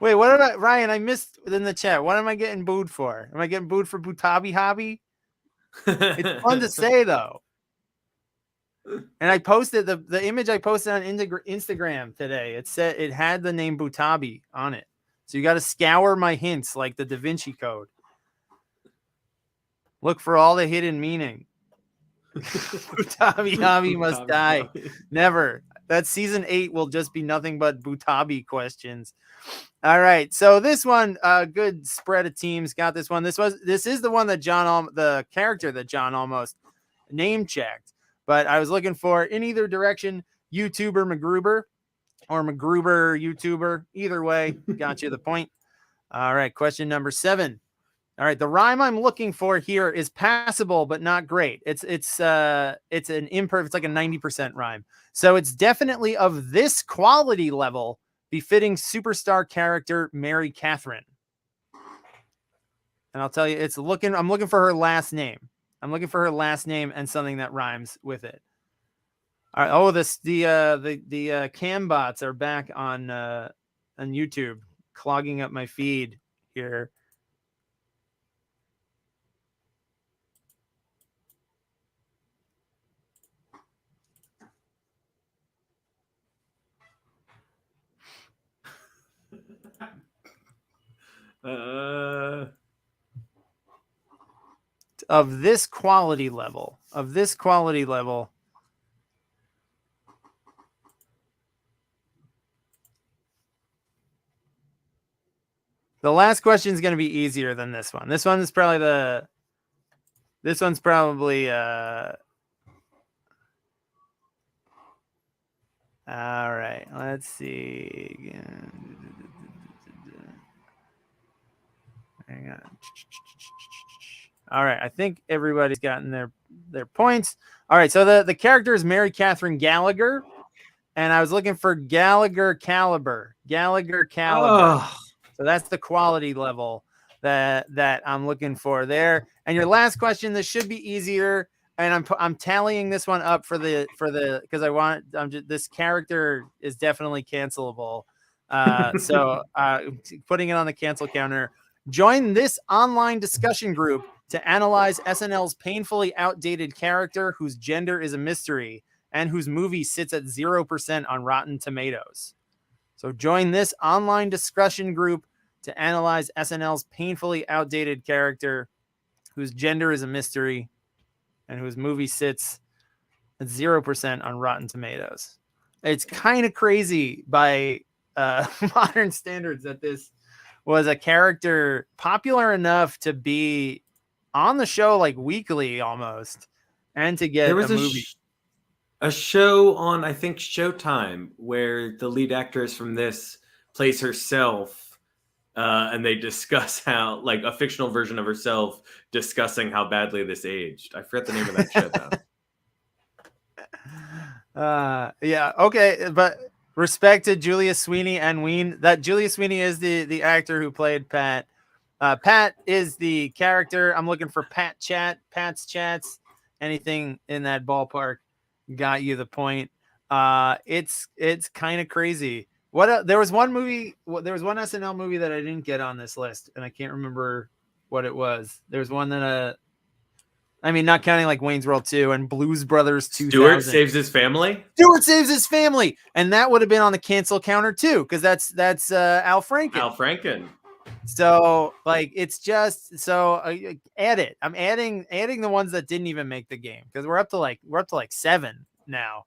Wait, what about Ryan? I missed in the chat. What am I getting booed for? Am I getting booed for Butabi hobby? It's fun to say though. And I posted the image I posted on Instagram today. It said it had the name Butabi on it. So you got to scour my hints like the Da Vinci Code. Look for all the hidden meaning. Butabi hobby must die. Never. That season 8 will just be nothing but Butabi questions. All right. So this one, good spread of teams got this one. This is the one that the character that John almost name checked. But I was looking for in either direction, YouTuber MacGruber or MacGruber YouTuber. Either way, got you the point. All right. Question number 7. All right. The rhyme I'm looking for here is passable, but not great. It's an imperfect. It's like a 90% rhyme. So it's definitely of this quality level, befitting superstar character Mary Catherine. And I'll tell you, I'm looking for her last name. I'm looking for her last name and something that rhymes with it. All right. Oh, the cam bots are back on YouTube, clogging up my feed here. Of this quality level. The last question is going to be easier than this one. This one's probably all right. Let's see. Hang on. All right. I think everybody's gotten their points. All right. So the character is Mary Catherine Gallagher. And I was looking for Gallagher Caliber. Oh. So that's the quality level that I'm looking for there. And your last question, this should be easier. And I'm tallying this one up because this character is definitely cancelable. So putting it on the cancel counter. Join this online discussion group to analyze SNL's painfully outdated character whose gender is a mystery and whose movie sits at 0% on Rotten Tomatoes. So join this online discussion group to analyze SNL's painfully outdated character whose gender is a mystery and whose movie sits It's 0% on Rotten Tomatoes. It's kind of crazy by modern standards that this was a character popular enough to be on the show like weekly almost, and to get There was a movie. a show on, I think, Showtime, where the lead actress from this plays herself, and they discuss how, like, a fictional version of herself discussing how badly this aged. I forget the name of that show, though. Yeah, okay, but respect to Julia Sweeney and Ween. That Julia Sweeney is the actor who played Pat. Pat is the character. I'm looking for Pat Chat, Pat's chats, anything in that ballpark. Got you the point. It's kind of crazy. There was one movie, there was one SNL movie that I didn't get on this list, and I can't remember what it was. There was one that I mean, not counting like Wayne's World 2 and Blues Brothers 2000. Stewart Saves His Family. Stewart Saves His Family, and that would have been on the cancel counter too, because that's Al Franken. Al Franken. So like, it's just so add it. I'm adding the ones that didn't even make the game, because we're up to like 7 now.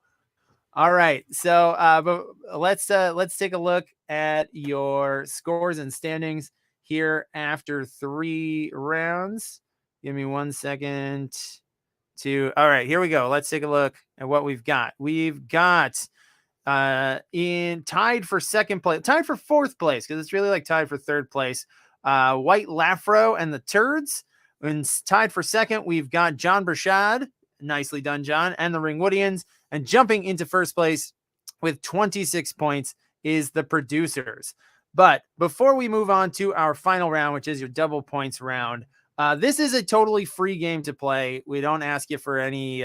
All right, so but let's take a look at your scores and standings here after 3 rounds. Give me 1 second to. All right, here we go. Let's take a look at what we've got. We've got in tied for second place, tied for fourth place, because it's really like tied for third place. White Lafro and the Turds. And tied for second, we've got John Brashad. Nicely done, John, and the Ringwoodians. And jumping into first place with 26 points is the Producers. But before we move on to our final round, which is your double points round, this is a totally free game to play. We don't ask you for any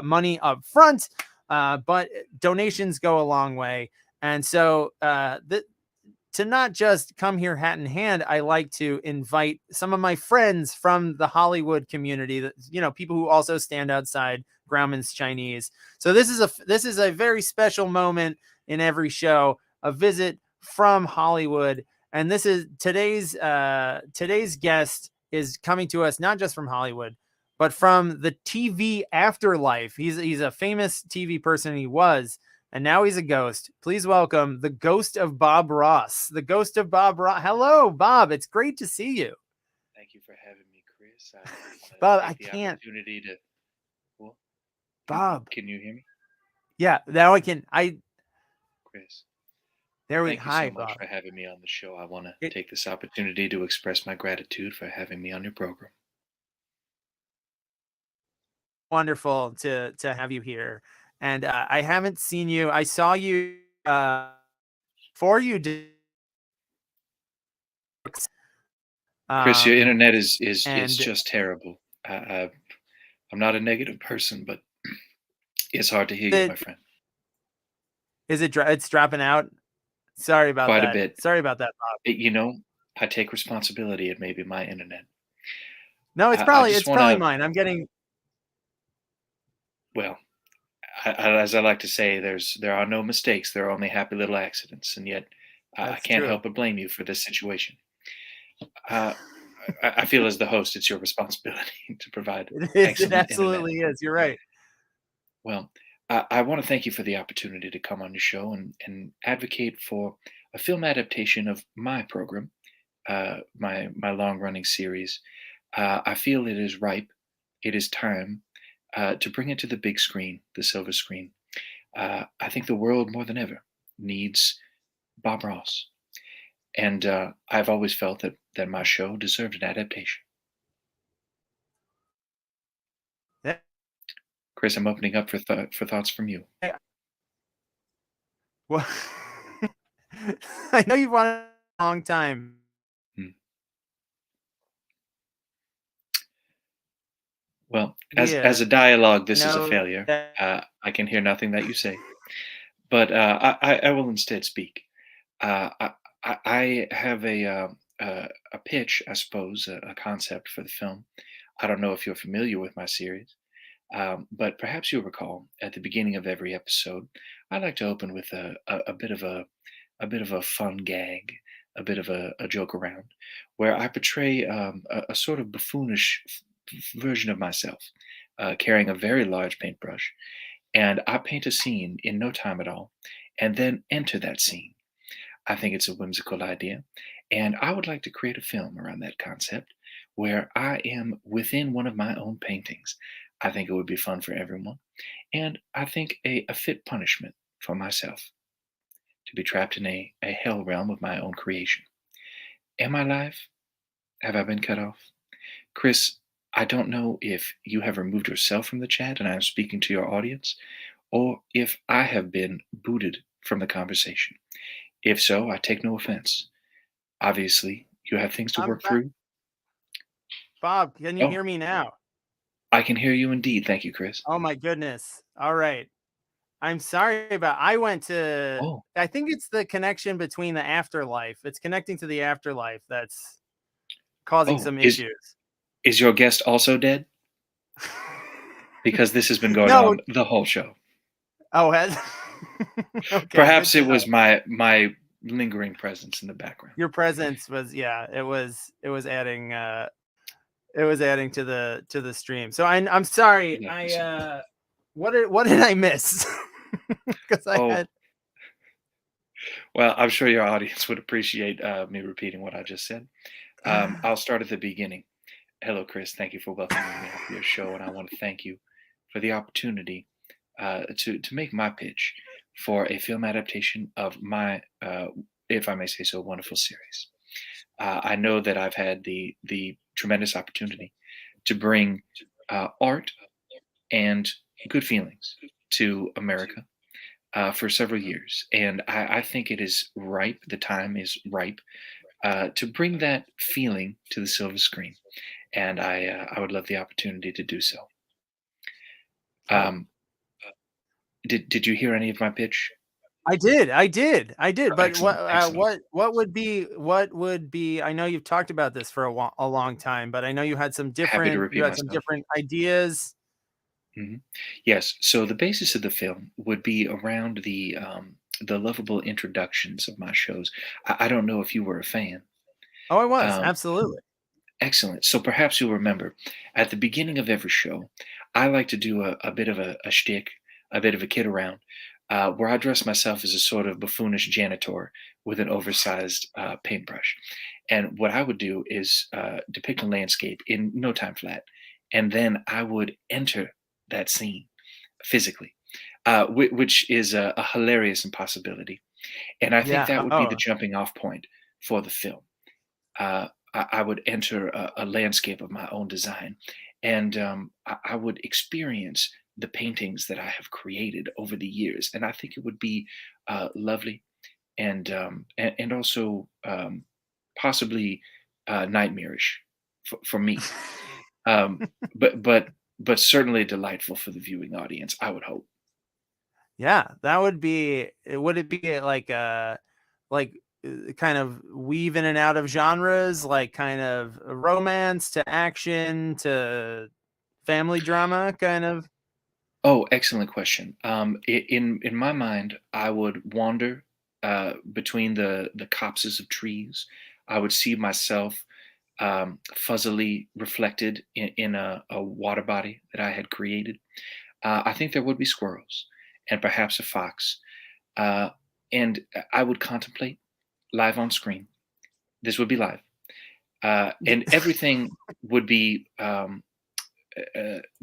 money up front, but donations go a long way. And so to not just come here hat in hand, I like to invite some of my friends from the Hollywood community, that, you know, people who also stand outside Grauman's Chinese. So this is a very special moment in every show, a visit from Hollywood. And this is today's guest is coming to us not just from Hollywood, but from the TV afterlife. He's a famous TV person. He was, and now he's a ghost. Please welcome the ghost of Bob Ross. The ghost of Bob Ross. Hello, Bob. It's great to see you. Thank you for having me, Chris. Bob, I can't. Opportunity to. Well, Bob, can you hear me? Yeah, now I can. Chris. There we. Thank you Hi, so much Bob. for having me on the show. I want to take this opportunity to express my gratitude for having me on your program. Wonderful to have you here. And I haven't seen you. I saw you before you did. Chris, your internet is just terrible. I'm not a negative person, but it's hard to hear you, my friend. Is it? It's dropping out. Sorry about that. Quite a bit. Sorry about that, Bob. You know, I take responsibility. It may be my internet. No, it's probably mine. I'm getting. Well, as I like to say, there are no mistakes. There are only happy little accidents, and yet I can't help but blame you for this situation. I feel as the host, it's your responsibility to provide. It absolutely is. You're right. Well, I want to thank you for the opportunity to come on your show and advocate for a film adaptation of my program, my long-running series. I feel it is ripe. It is time to bring it to the big screen, the silver screen. I think the world more than ever needs Bob Ross. And I've always felt that my show deserved an adaptation. Yeah. Chris, I'm opening up for thoughts from you. Well, I know you've wanted a long time. Well, as a dialogue, this is a failure. I can hear nothing that you say, but I will instead speak. I have a pitch, I suppose, a concept for the film. I don't know if you're familiar with my series, but perhaps you'll recall at the beginning of every episode, I like to open with a bit of a fun gag, a bit of a joke around, where I portray a sort of buffoonish version of myself, carrying a very large paintbrush, and I paint a scene in no time at all, and then enter that scene. I think it's a whimsical idea, and I would like to create a film around that concept where I am within one of my own paintings. I think it would be fun for everyone, and I think a fit punishment for myself to be trapped in a hell realm of my own creation. Am I live? Have I been cut off? Chris, I don't know if you have removed yourself from the chat and I'm speaking to your audience, or if I have been booted from the conversation. If so, I take no offense. Obviously, you have things to I'm work back. through. Bob, can you Oh, hear me now? I can hear you indeed. Thank you, Chris. Oh my goodness. All right. I'm sorry about I went to Oh, I think it's the connection between the afterlife. It's connecting to the afterlife that's causing oh, some issues. is your guest also dead? Because this has been going No. on the whole show. Oh, has okay. Perhaps good it to was know. my lingering presence in the background. Your presence was it was adding to the stream. So I'm sorry. Love to see it. What did I miss? Because I Oh, had well, I'm sure your audience would appreciate me repeating what I just said. I'll start at the beginning. Hello, Chris. Thank you for welcoming me onto your show, and I want to thank you for the opportunity to make my pitch for a film adaptation of my, if I may say so, wonderful series. I know that I've had the tremendous opportunity to bring art and good feelings to America for several years, and I think it is ripe. The time is ripe to bring that feeling to the silver screen, and I would love the opportunity to do so. oh, Um, did you hear any of my pitch? I did. But Excellent, excellent. what would be? I know you've talked about this for a long time, but I know you had some Happy to different repeat myself. ideas. Mhm. Yes. So the basis of the film would be around the lovable introductions of my shows. I don't know if you were a fan. Oh, I was Um, absolutely. Excellent. So perhaps you'll remember at the beginning of every show, I like to do a bit of a shtick, a bit of a kid around, where I dress myself as a sort of buffoonish janitor with an oversized paintbrush. And what I would do is depict a landscape in no time flat, and then I would enter that scene physically, which is a hilarious impossibility. And I think Yeah. that would be the Oh, jumping off point for the film. I would enter a landscape of my own design, and I would experience the paintings that I have created over the years, and I think it would be lovely and also possibly nightmarish for me, um, but but certainly delightful for the viewing audience. I would hope. yeah. That would be. Would it be like kind of weave in and out of genres, like kind of romance to action to family drama, kind of? Oh, excellent question. In my mind, I would wander between the copses of trees. I would see myself fuzzily reflected in a water body that I had created. I think there would be squirrels and perhaps a fox, uh, and I would contemplate live on screen. This would be live, and everything would be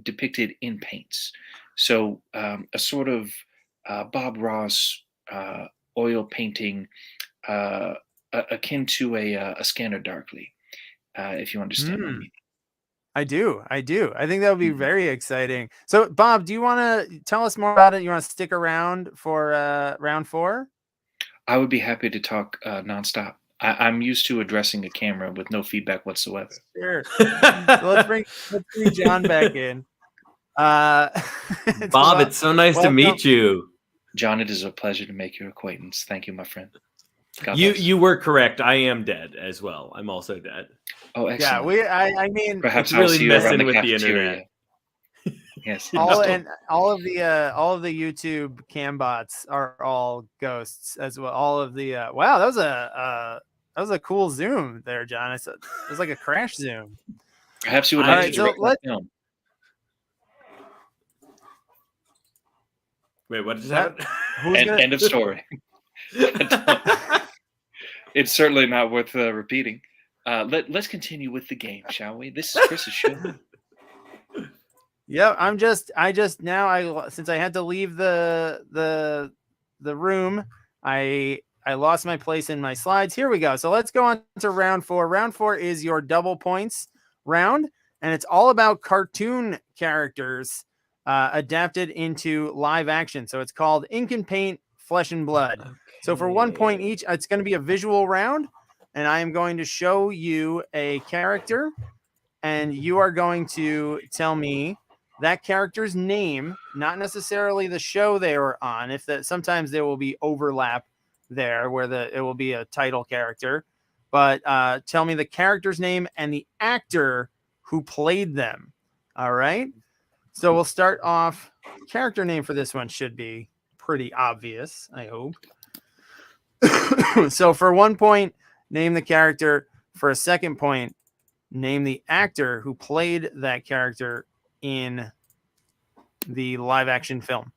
depicted in paints. So a sort of Bob Ross oil painting, akin to a Scanner Darkly, if you understand my Hmm. meaning. I do. I do. I think that would be Mhm. very exciting. So, Bob, do you want to tell us more about it? You want to stick around for round 4? I would be happy to talk nonstop. I'm used to addressing a camera with no feedback whatsoever. Sure. So let's bring John back in. Uh, Bob, it's so nice to welcome. meet you. John, it is a pleasure to make your acquaintance. Thank you, my friend. God You bless. you were correct. I am dead as well. I'm also dead. Oh, Yeah, excellent. I mean, Perhaps It's I'll really see you around messing the with the cafeteria. internet. Yes, all understood. all of the YouTube cam bots are all ghosts as well. All of the wow, that was a cool zoom there, John. It was like a crash zoom. Perhaps you would All like right, to so direct my film. Wait, what just That- happened? Who's gonna... End of story. It's certainly not worth repeating. Let's continue with the game, shall we? This is Chris's show. Yeah, since I had to leave the room, I lost my place in my slides. Here we go. So let's go on to round 4. Round 4 is your double points round, and it's all about cartoon characters adapted into live action. So it's called Ink and Paint, Flesh and Blood. Okay. So for 1 point each, it's going to be a visual round, and I am going to show you a character, and you are going to tell me that character's name, not necessarily the show they were on. Sometimes there will be overlap there where it will be a title character, but tell me the character's name and the actor who played them. All right. So we'll start off. Character name for this one should be pretty obvious, I hope. So for 1 point, name the character. For a second point, name the actor who played that character in the live action film.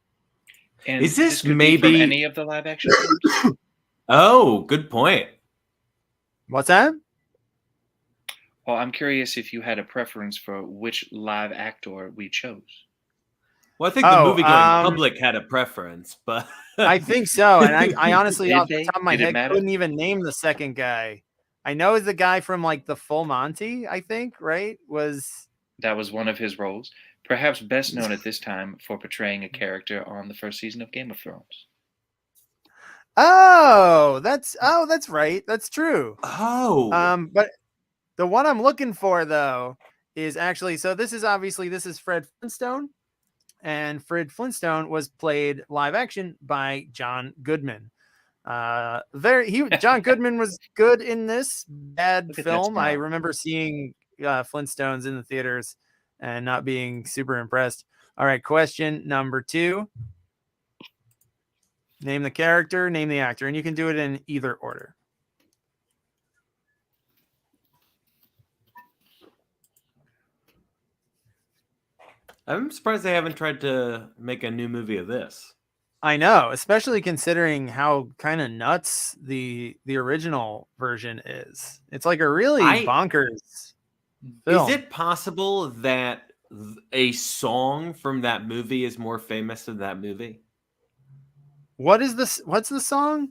And is this could maybe be from any of the live action films? Oh, good point. What's that? Well, I'm curious if you had a preference for which live actor we chose. Well, I think the movie going public had a preference, but I think so. And I honestly, Did off they? the top of my Did it head, matter? couldn't even name the second guy. I know is the guy from like the Full Monty, I think, right? That was one of his roles, perhaps best known at this time for portraying a character on the first season of Game of Thrones. Oh, that's right. That's true. Oh. But the one I'm looking for though is actually, so this is Fred Flintstone, and Fred Flintstone was played live action by John Goodman. John Goodman was good in this bad film. I remember seeing Flintstones in the theaters and not being super impressed. All right, question number 2. Name the character, name the actor, and you can do it in either order. I'm surprised they haven't tried to make a new movie of this. I know, especially considering how kind of nuts the original version is. It's like a really bonkers film. Is it possible that a song from that movie is more famous than that movie? What's the song?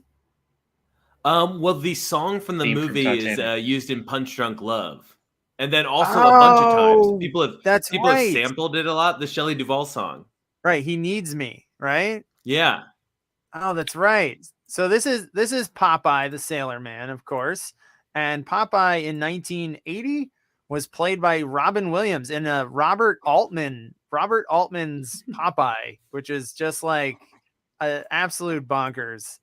Well, the song from the movie is used in Punch Drunk Love. And then also a bunch of times people have sampled it a lot. The Shelley Duvall song, right? He Needs Me, right? Yeah. Oh, that's right. So this is Popeye the Sailor Man, of course, and Popeye in 1980 was played by Robin Williams in a Robert Altman's Popeye, which is just like an absolute bonkers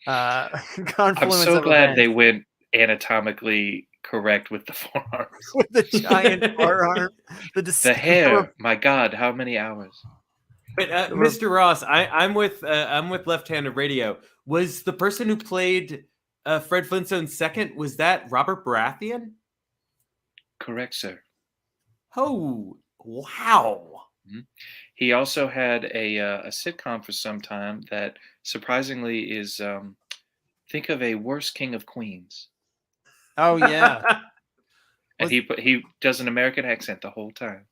confluence. I'm so glad they went anatomically correct with the forearms. With the giant forearm. The hair, my God, how many hours? But Mr. Ross, I'm with Left-Handed Radio. Was the person who played Fred Flintstone second, was that Robert Baratheon? Correct, sir. Oh, wow. Mm-hmm. He also had a sitcom for some time that surprisingly is, think of a worse King of Queens. Oh, yeah. And he does an American accent the whole time.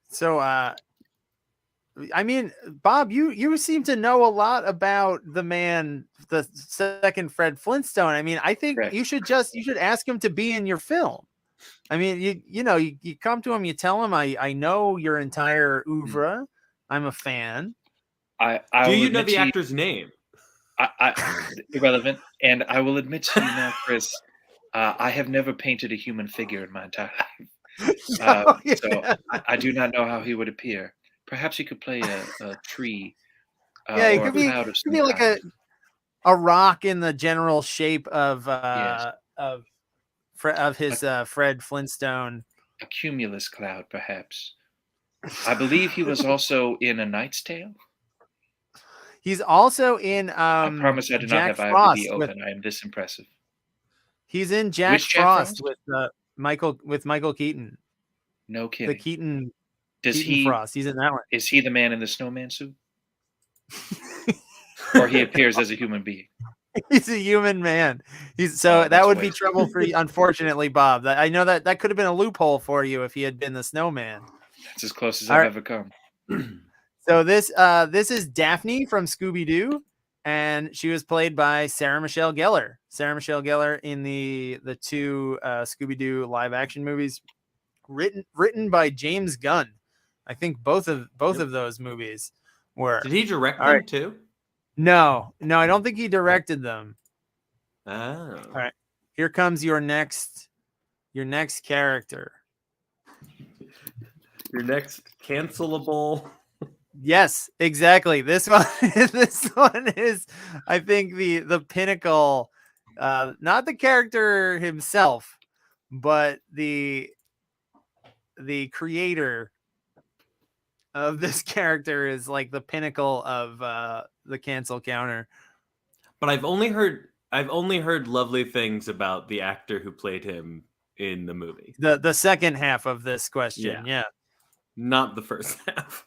So, I mean, Bob, you seem to know a lot about the second Fred Flintstone. I mean, I think you should ask him to be in your film. I mean, you come to him, you tell him, I know your entire oeuvre. I'm a fan. Do you know the actor's name? Irrelevant. And I will admit to you now, Chris, I have never painted a human figure in my entire life. So I do not know how he would appear. Perhaps he could play a tree. It could be like a rock in the general shape of his Fred Flintstone. A cumulus cloud, perhaps. I believe he was also in A Knight's Tale. He's also in. I promise I do Jack not have Frost IMDb open. I am this impressive. He's in Jack Frost with Michael Keaton. No kidding. The Keaton Frost. He's in that one. Is he the man in the snowman suit? Or he appears as a human being. He's a human man. That that's would be way- trouble for you, unfortunately, Bob. I know that could have been a loophole for you if he had been the snowman. That's as close as All I've right. ever come. So this is Daphne from Scooby-Doo, and she was played by Sarah Michelle Gellar. Sarah Michelle Gellar in the two Scooby-Doo live action movies, written by James Gunn. I think both of those movies were. Did he direct All them right. too? No, I don't think he directed them. Oh. All right. Here comes your next character. Your next cancelable. Yes, exactly. This one is, I think, the pinnacle, not the character himself, but the creator of this character is like the pinnacle of the cancel counter. But I've only heard lovely things about the actor who played him in the movie. The second half of this question, yeah. Not the first half.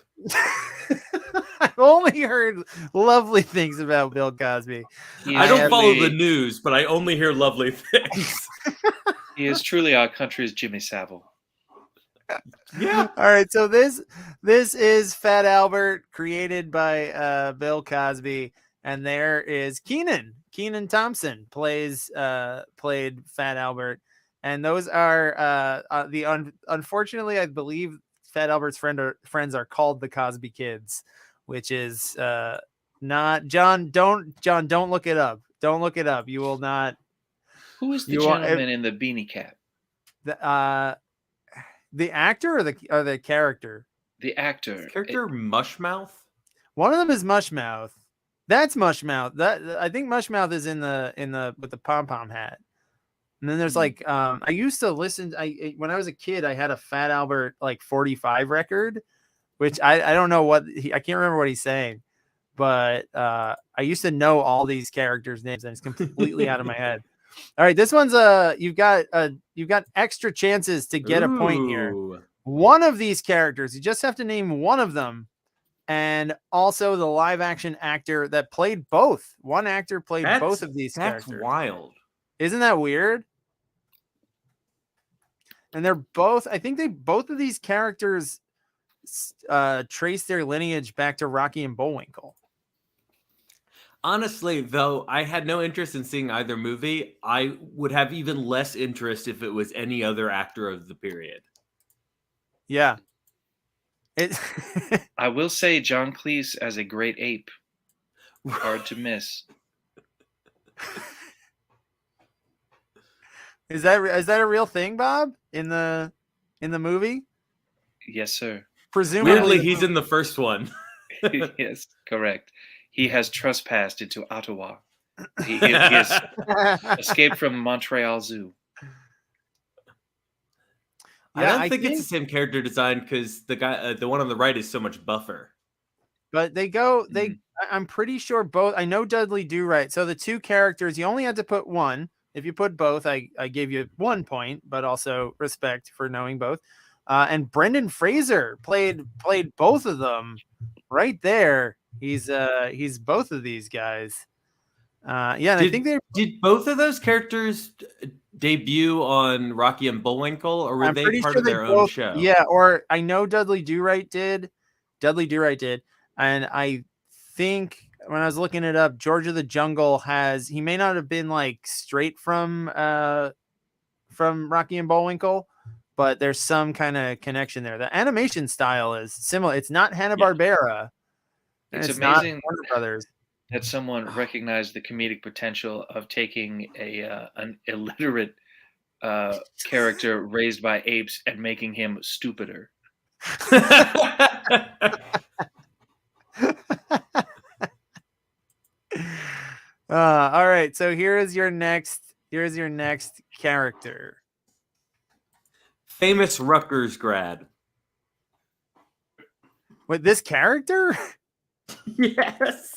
I've only heard lovely things about Bill Cosby. I don't follow the news, but I only hear lovely things. He is truly our country's Jimmy Savile. Yeah. All right. So this is Fat Albert, created by Bill Cosby, and there is Keenan Thompson played Fat Albert, and those are unfortunately, I believe Fat Albert's friends are called the Cosby Kids, which is not John. Don't look it up. Don't look it up. You will not. Who is the gentleman in the beanie cap? The actor or the character? The actor. Is character Mushmouth? One of them is Mushmouth. That's Mushmouth. I think Mushmouth is in the with the pom pom hat. And then there's like I used to listen. When I was a kid, I had a Fat Albert like 45 record, which I don't know what I can't remember what he's saying, but I used to know all these characters' names, and it's completely out of my head. All right, this one's you've got extra chances to get a point here. One of these characters, you just have to name one of them, and also the live action actor that played both. One actor played both of these characters. That's wild. Isn't that weird? And they're both, I think both of these characters trace their lineage back to Rocky and Bullwinkle. Honestly, though, I had no interest in seeing either movie. I would have even less interest if it was any other actor of the period. Yeah. I will say John Cleese as a great ape. Hard to miss. Is that a real thing, Bob? In the movie? Yes, sir. Presumably, weirdly, he's in the first one. Yes, correct. He has trespassed into Ottawa. He has escaped from Montreal Zoo. Yeah, I don't think it's the same character design because the guy, the one on the right, is so much buffer. But I'm pretty sure both. I know Dudley Do Right. So the two characters, you only had to put one. If you put both, I gave you 1 point, but also respect for knowing both. And Brendan Fraser played both of them right there. He's both of these guys. Yeah, and I think did both of those characters debut on Rocky and Bullwinkle, or were they part of their own show? Yeah, or I know Dudley Do Right did. And I think when I was looking it up, George of the Jungle he may not have been like straight from Rocky and Bullwinkle, but there's some kind of connection there. The animation style is similar. It's not Hanna-Barbera. It's amazing not Warner Brothers. that someone recognized the comedic potential of taking an illiterate character raised by apes and making him stupider. All right, so here's your next character. Famous Rutgers grad. With this character? Yes.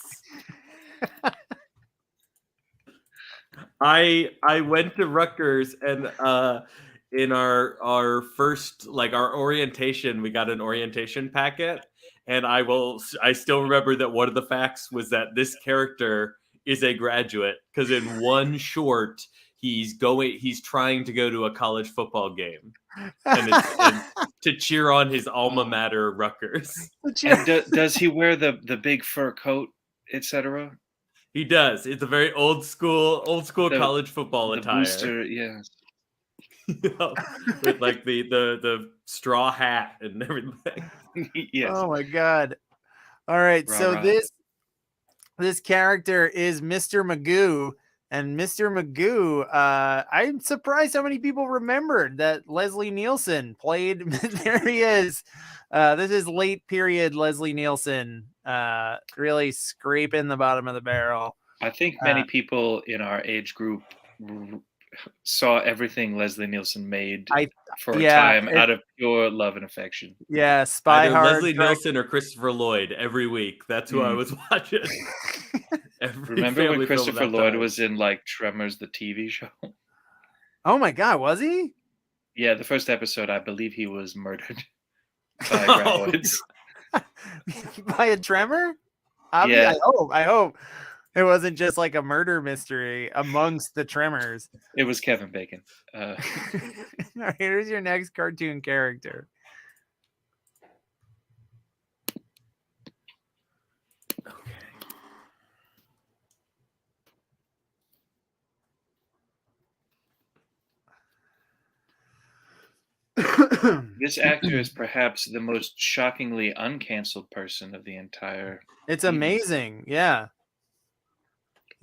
I went to Rutgers, and in our first, like, our orientation, we got an orientation packet, And I still remember that one of the facts was that this character is a graduate because in one short he's trying to go to a college football game and to cheer on his alma mater, Rutgers. And does he wear the big fur coat, etc.? He does. It's a very old school college football attire. Booster, yes. With like the straw hat and everything. Yes. Oh my god. All right, so this character is Mr. Magoo, and Mr. Magoo, I'm surprised how many people remembered that Leslie Nielsen played. There he is. This is late period Leslie Nielsen, really scraping the bottom of the barrel. I think many people in our age group saw everything Leslie Nielsen made for a time out of pure love and affection. Yeah, Spy Either Hard. Leslie Nielsen or Christopher Lloyd every week. That's who I was watching. Remember when Christopher Lloyd was in like Tremors, the TV show? Oh my god, was he? Yeah, the first episode, I believe he was murdered by graboids. By a tremor? Yeah. I hope it wasn't just like a murder mystery amongst the tremors. It was Kevin Bacon. All right, here's your next cartoon character. This actor is perhaps the most shockingly uncanceled person of the entire. It's amazing. Yeah.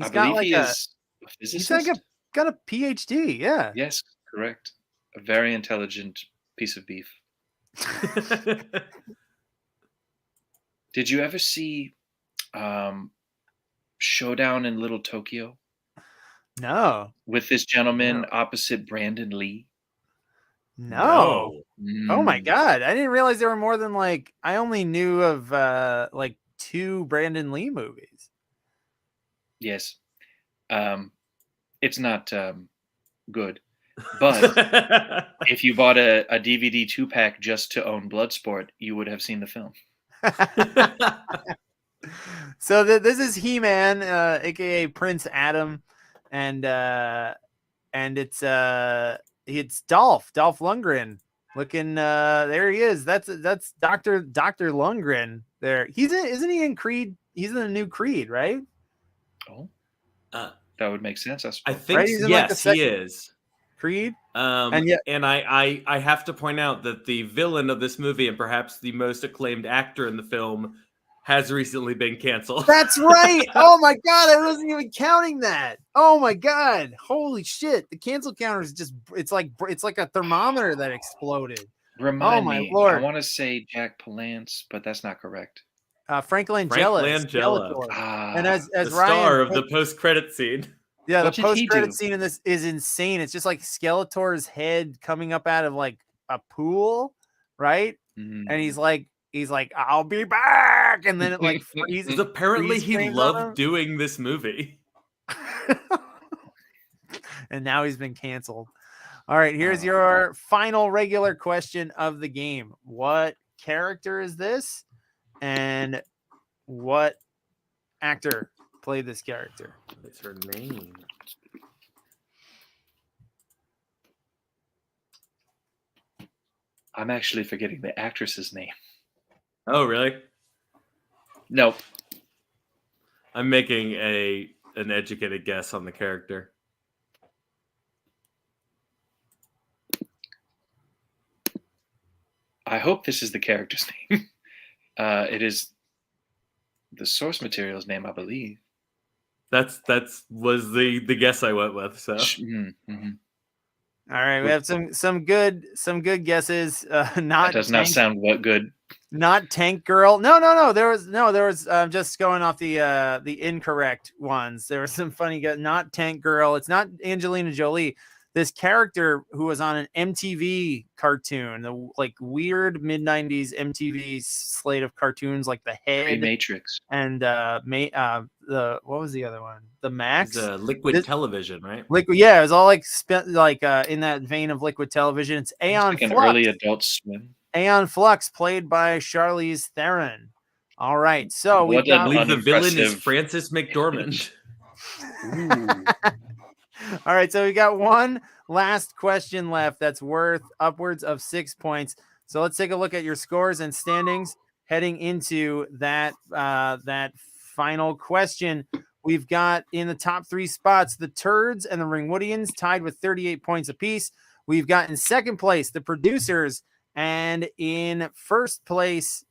I believe he is a physicist. He's got a PhD. Yeah. Yes, correct. A very intelligent piece of beef. Did you ever see Showdown in Little Tokyo? No. With this gentleman opposite Brandon Lee? No. Oh my god. I didn't realize there were more than I only knew of 2 Brandon Lee movies. Yes. It's not good. But if you bought a DVD 2-pack just to own Bloodsport, you would have seen the film. So this is He-Man, aka Prince Adam, and it's Dolph Lundgren looking. There he is. That's Dr. Lundgren. There, isn't he in Creed? He's in the new Creed, right? Oh, that would make sense. I think right? yes, he is. Creed. And I have to point out that the villain of this movie and perhaps the most acclaimed actor in the film has recently been canceled. That's right. Oh my god, I wasn't even counting that. Oh my god, holy shit! The cancel counter is just—it's like a thermometer that exploded. Remind me. Lord. I want to say Jack Palance, but that's not correct. Frank Langella. And as the Ryan, star of the post-credit scene. Yeah, the post-credit scene in this is insane. It's just like Skeletor's head coming up out of like a pool, right? Mm-hmm. And he's like, I'll be back, and then it like freezes. Apparently, he loved doing this movie, and now he's been canceled. All right, here's your final regular question of the game. What character is this, and what actor played this character? What's her name? I'm actually forgetting the actress's name. Oh, really? Nope. I'm making an educated guess on the character. I hope this is the character's name. It is the source material's name, I believe. Was the guess I went with. So. Mm-hmm. All right, we have some good guesses. Not that does not sound what good. Not Tank Girl. No. There was just going off the incorrect ones. There was some funny guys. Not Tank Girl. It's not Angelina Jolie. This character who was on an MTV cartoon, the like weird mid-90s MTV slate of cartoons, like The Head, Matrix, and the what was the other one? The Max, Liquid Television, right? Liquid, yeah, it was all like spent like in that vein of Liquid Television. It's Aeon like an Flux. early Adult Swim. Aeon Flux, played by Charlize Theron. All right. So we've What I got. believe the villain is unimpressive- Francis McDormand. All right. So we got one last question left that's worth upwards of 6 points. So let's take a look at your scores and standings heading into that that final question. We've got in the top 3 spots the Turds and the Ringwoodians tied with 38 points apiece. We've got in second place the Producers, and in first place,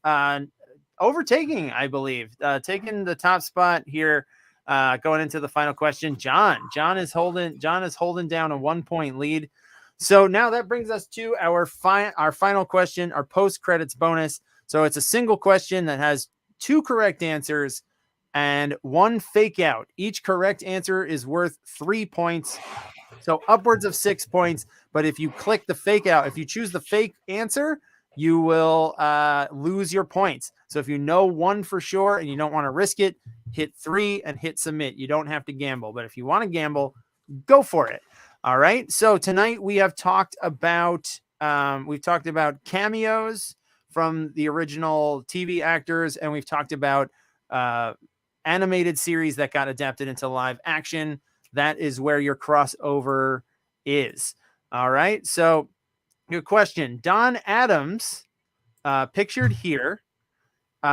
overtaking, I believe, taking the top spot here, going into the final question. John is holding down a 1-point lead. So now that brings us to our final question, our post credits bonus. So it's a single question that has 2 correct answers and 1 fake out. Each correct answer is worth 3 points. So upwards of 6 points. But if you click the fake out, if you choose the fake answer, you will lose your points. So if you know 1 for sure and you don't want to risk it, hit 3 and hit submit. You don't have to gamble. But if you want to gamble, go for it. All right. So tonight we have talked about cameos from the original TV actors, and we've talked about animated series that got adapted into live action. That is where your crossover is. All right. So good question. Don Adams, pictured here,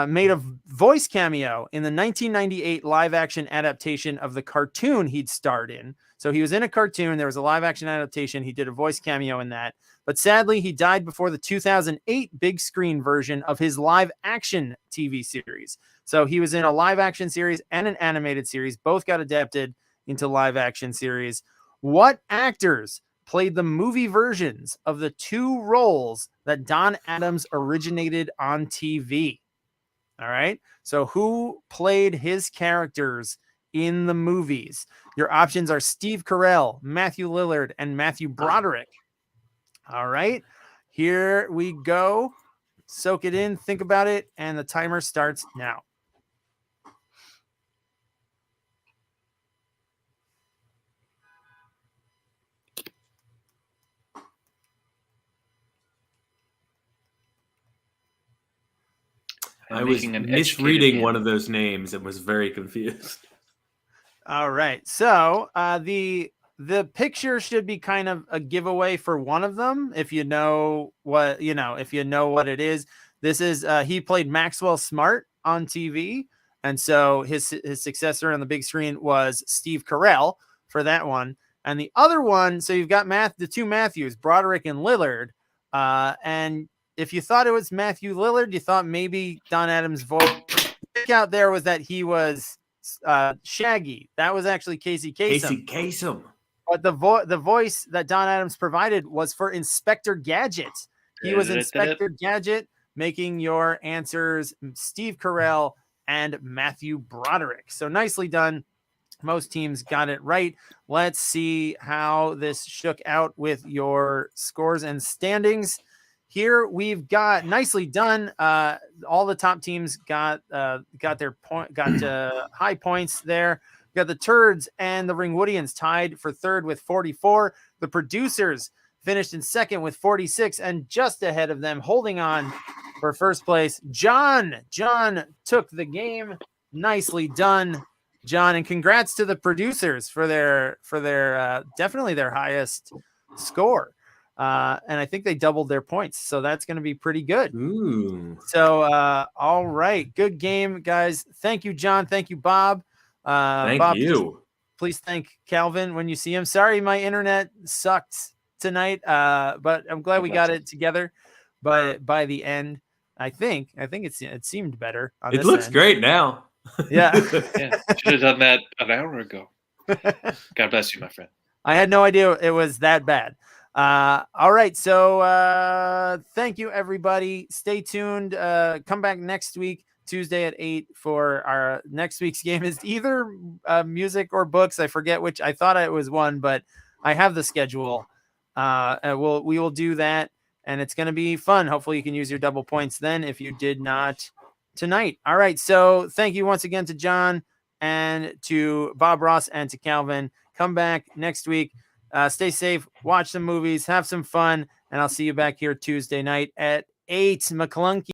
made a voice cameo in the 1998 live action adaptation of the cartoon he'd starred in. So he was in a cartoon. There was a live action adaptation. He did a voice cameo in that. But sadly, he died before the 2008 big screen version of his live action TV series. So he was in a live action series and an animated series. Both got adapted into live action series. What actors played the movie versions of the 2 roles that Don Adams originated on TV? All right. So who played his characters in the movies? Your options are Steve Carell, Matthew Lillard, and Matthew Broderick. All right. Here we go. Soak it in, think about it, and the timer starts now. I was misreading one of those names and was very confused. All right. So the picture should be kind of a giveaway for one of them. If you know what it is. This is he played Maxwell Smart on TV. And so his successor on the big screen was Steve Carell for that one. And the other one, so you've got the 2 Matthews, Broderick and Lillard. And if you thought it was Matthew Lillard, you thought maybe Don Adams' voice out there was that he was Shaggy. That was actually Casey Kasem. But the voice that Don Adams provided was for Inspector Gadget. He was Inspector Gadget, making your answers Steve Carell and Matthew Broderick. So nicely done. Most teams got it right. Let's see how this shook out with your scores and standings. Here we've got nicely done. All the top teams got their high points there. We got the Turds and the Ringwoodians tied for third with 44. The Producers finished in second with 46, and just ahead of them, holding on for first place, John. John took the game. Nicely done, John, and congrats to the Producers for their definitely their highest score. And I think they doubled their points. So that's going to be pretty good. Ooh. So, all right. Good game, guys. Thank you, John. Thank you, Bob. Thank Bob, you. Please thank Calvin when you see him. Sorry, my internet sucked tonight. But I'm glad we got it together by the end. I think it seemed better. It looks great now. Yeah. Yeah. Should have done that an hour ago. God bless you, my friend. I had no idea it was that bad. All right. So thank you, everybody. Stay tuned. Come back next week, Tuesday at 8 for our next week's game. Is either music or books. I forget which. I thought it was one, but I have the schedule. And we will do that, and it's going to be fun. Hopefully you can use your double points then if you did not tonight. All right. So thank you once again to John and to Bob Ross and to Calvin. Come back next week. Stay safe, watch some movies, have some fun, and I'll see you back here Tuesday night at 8. McClunky.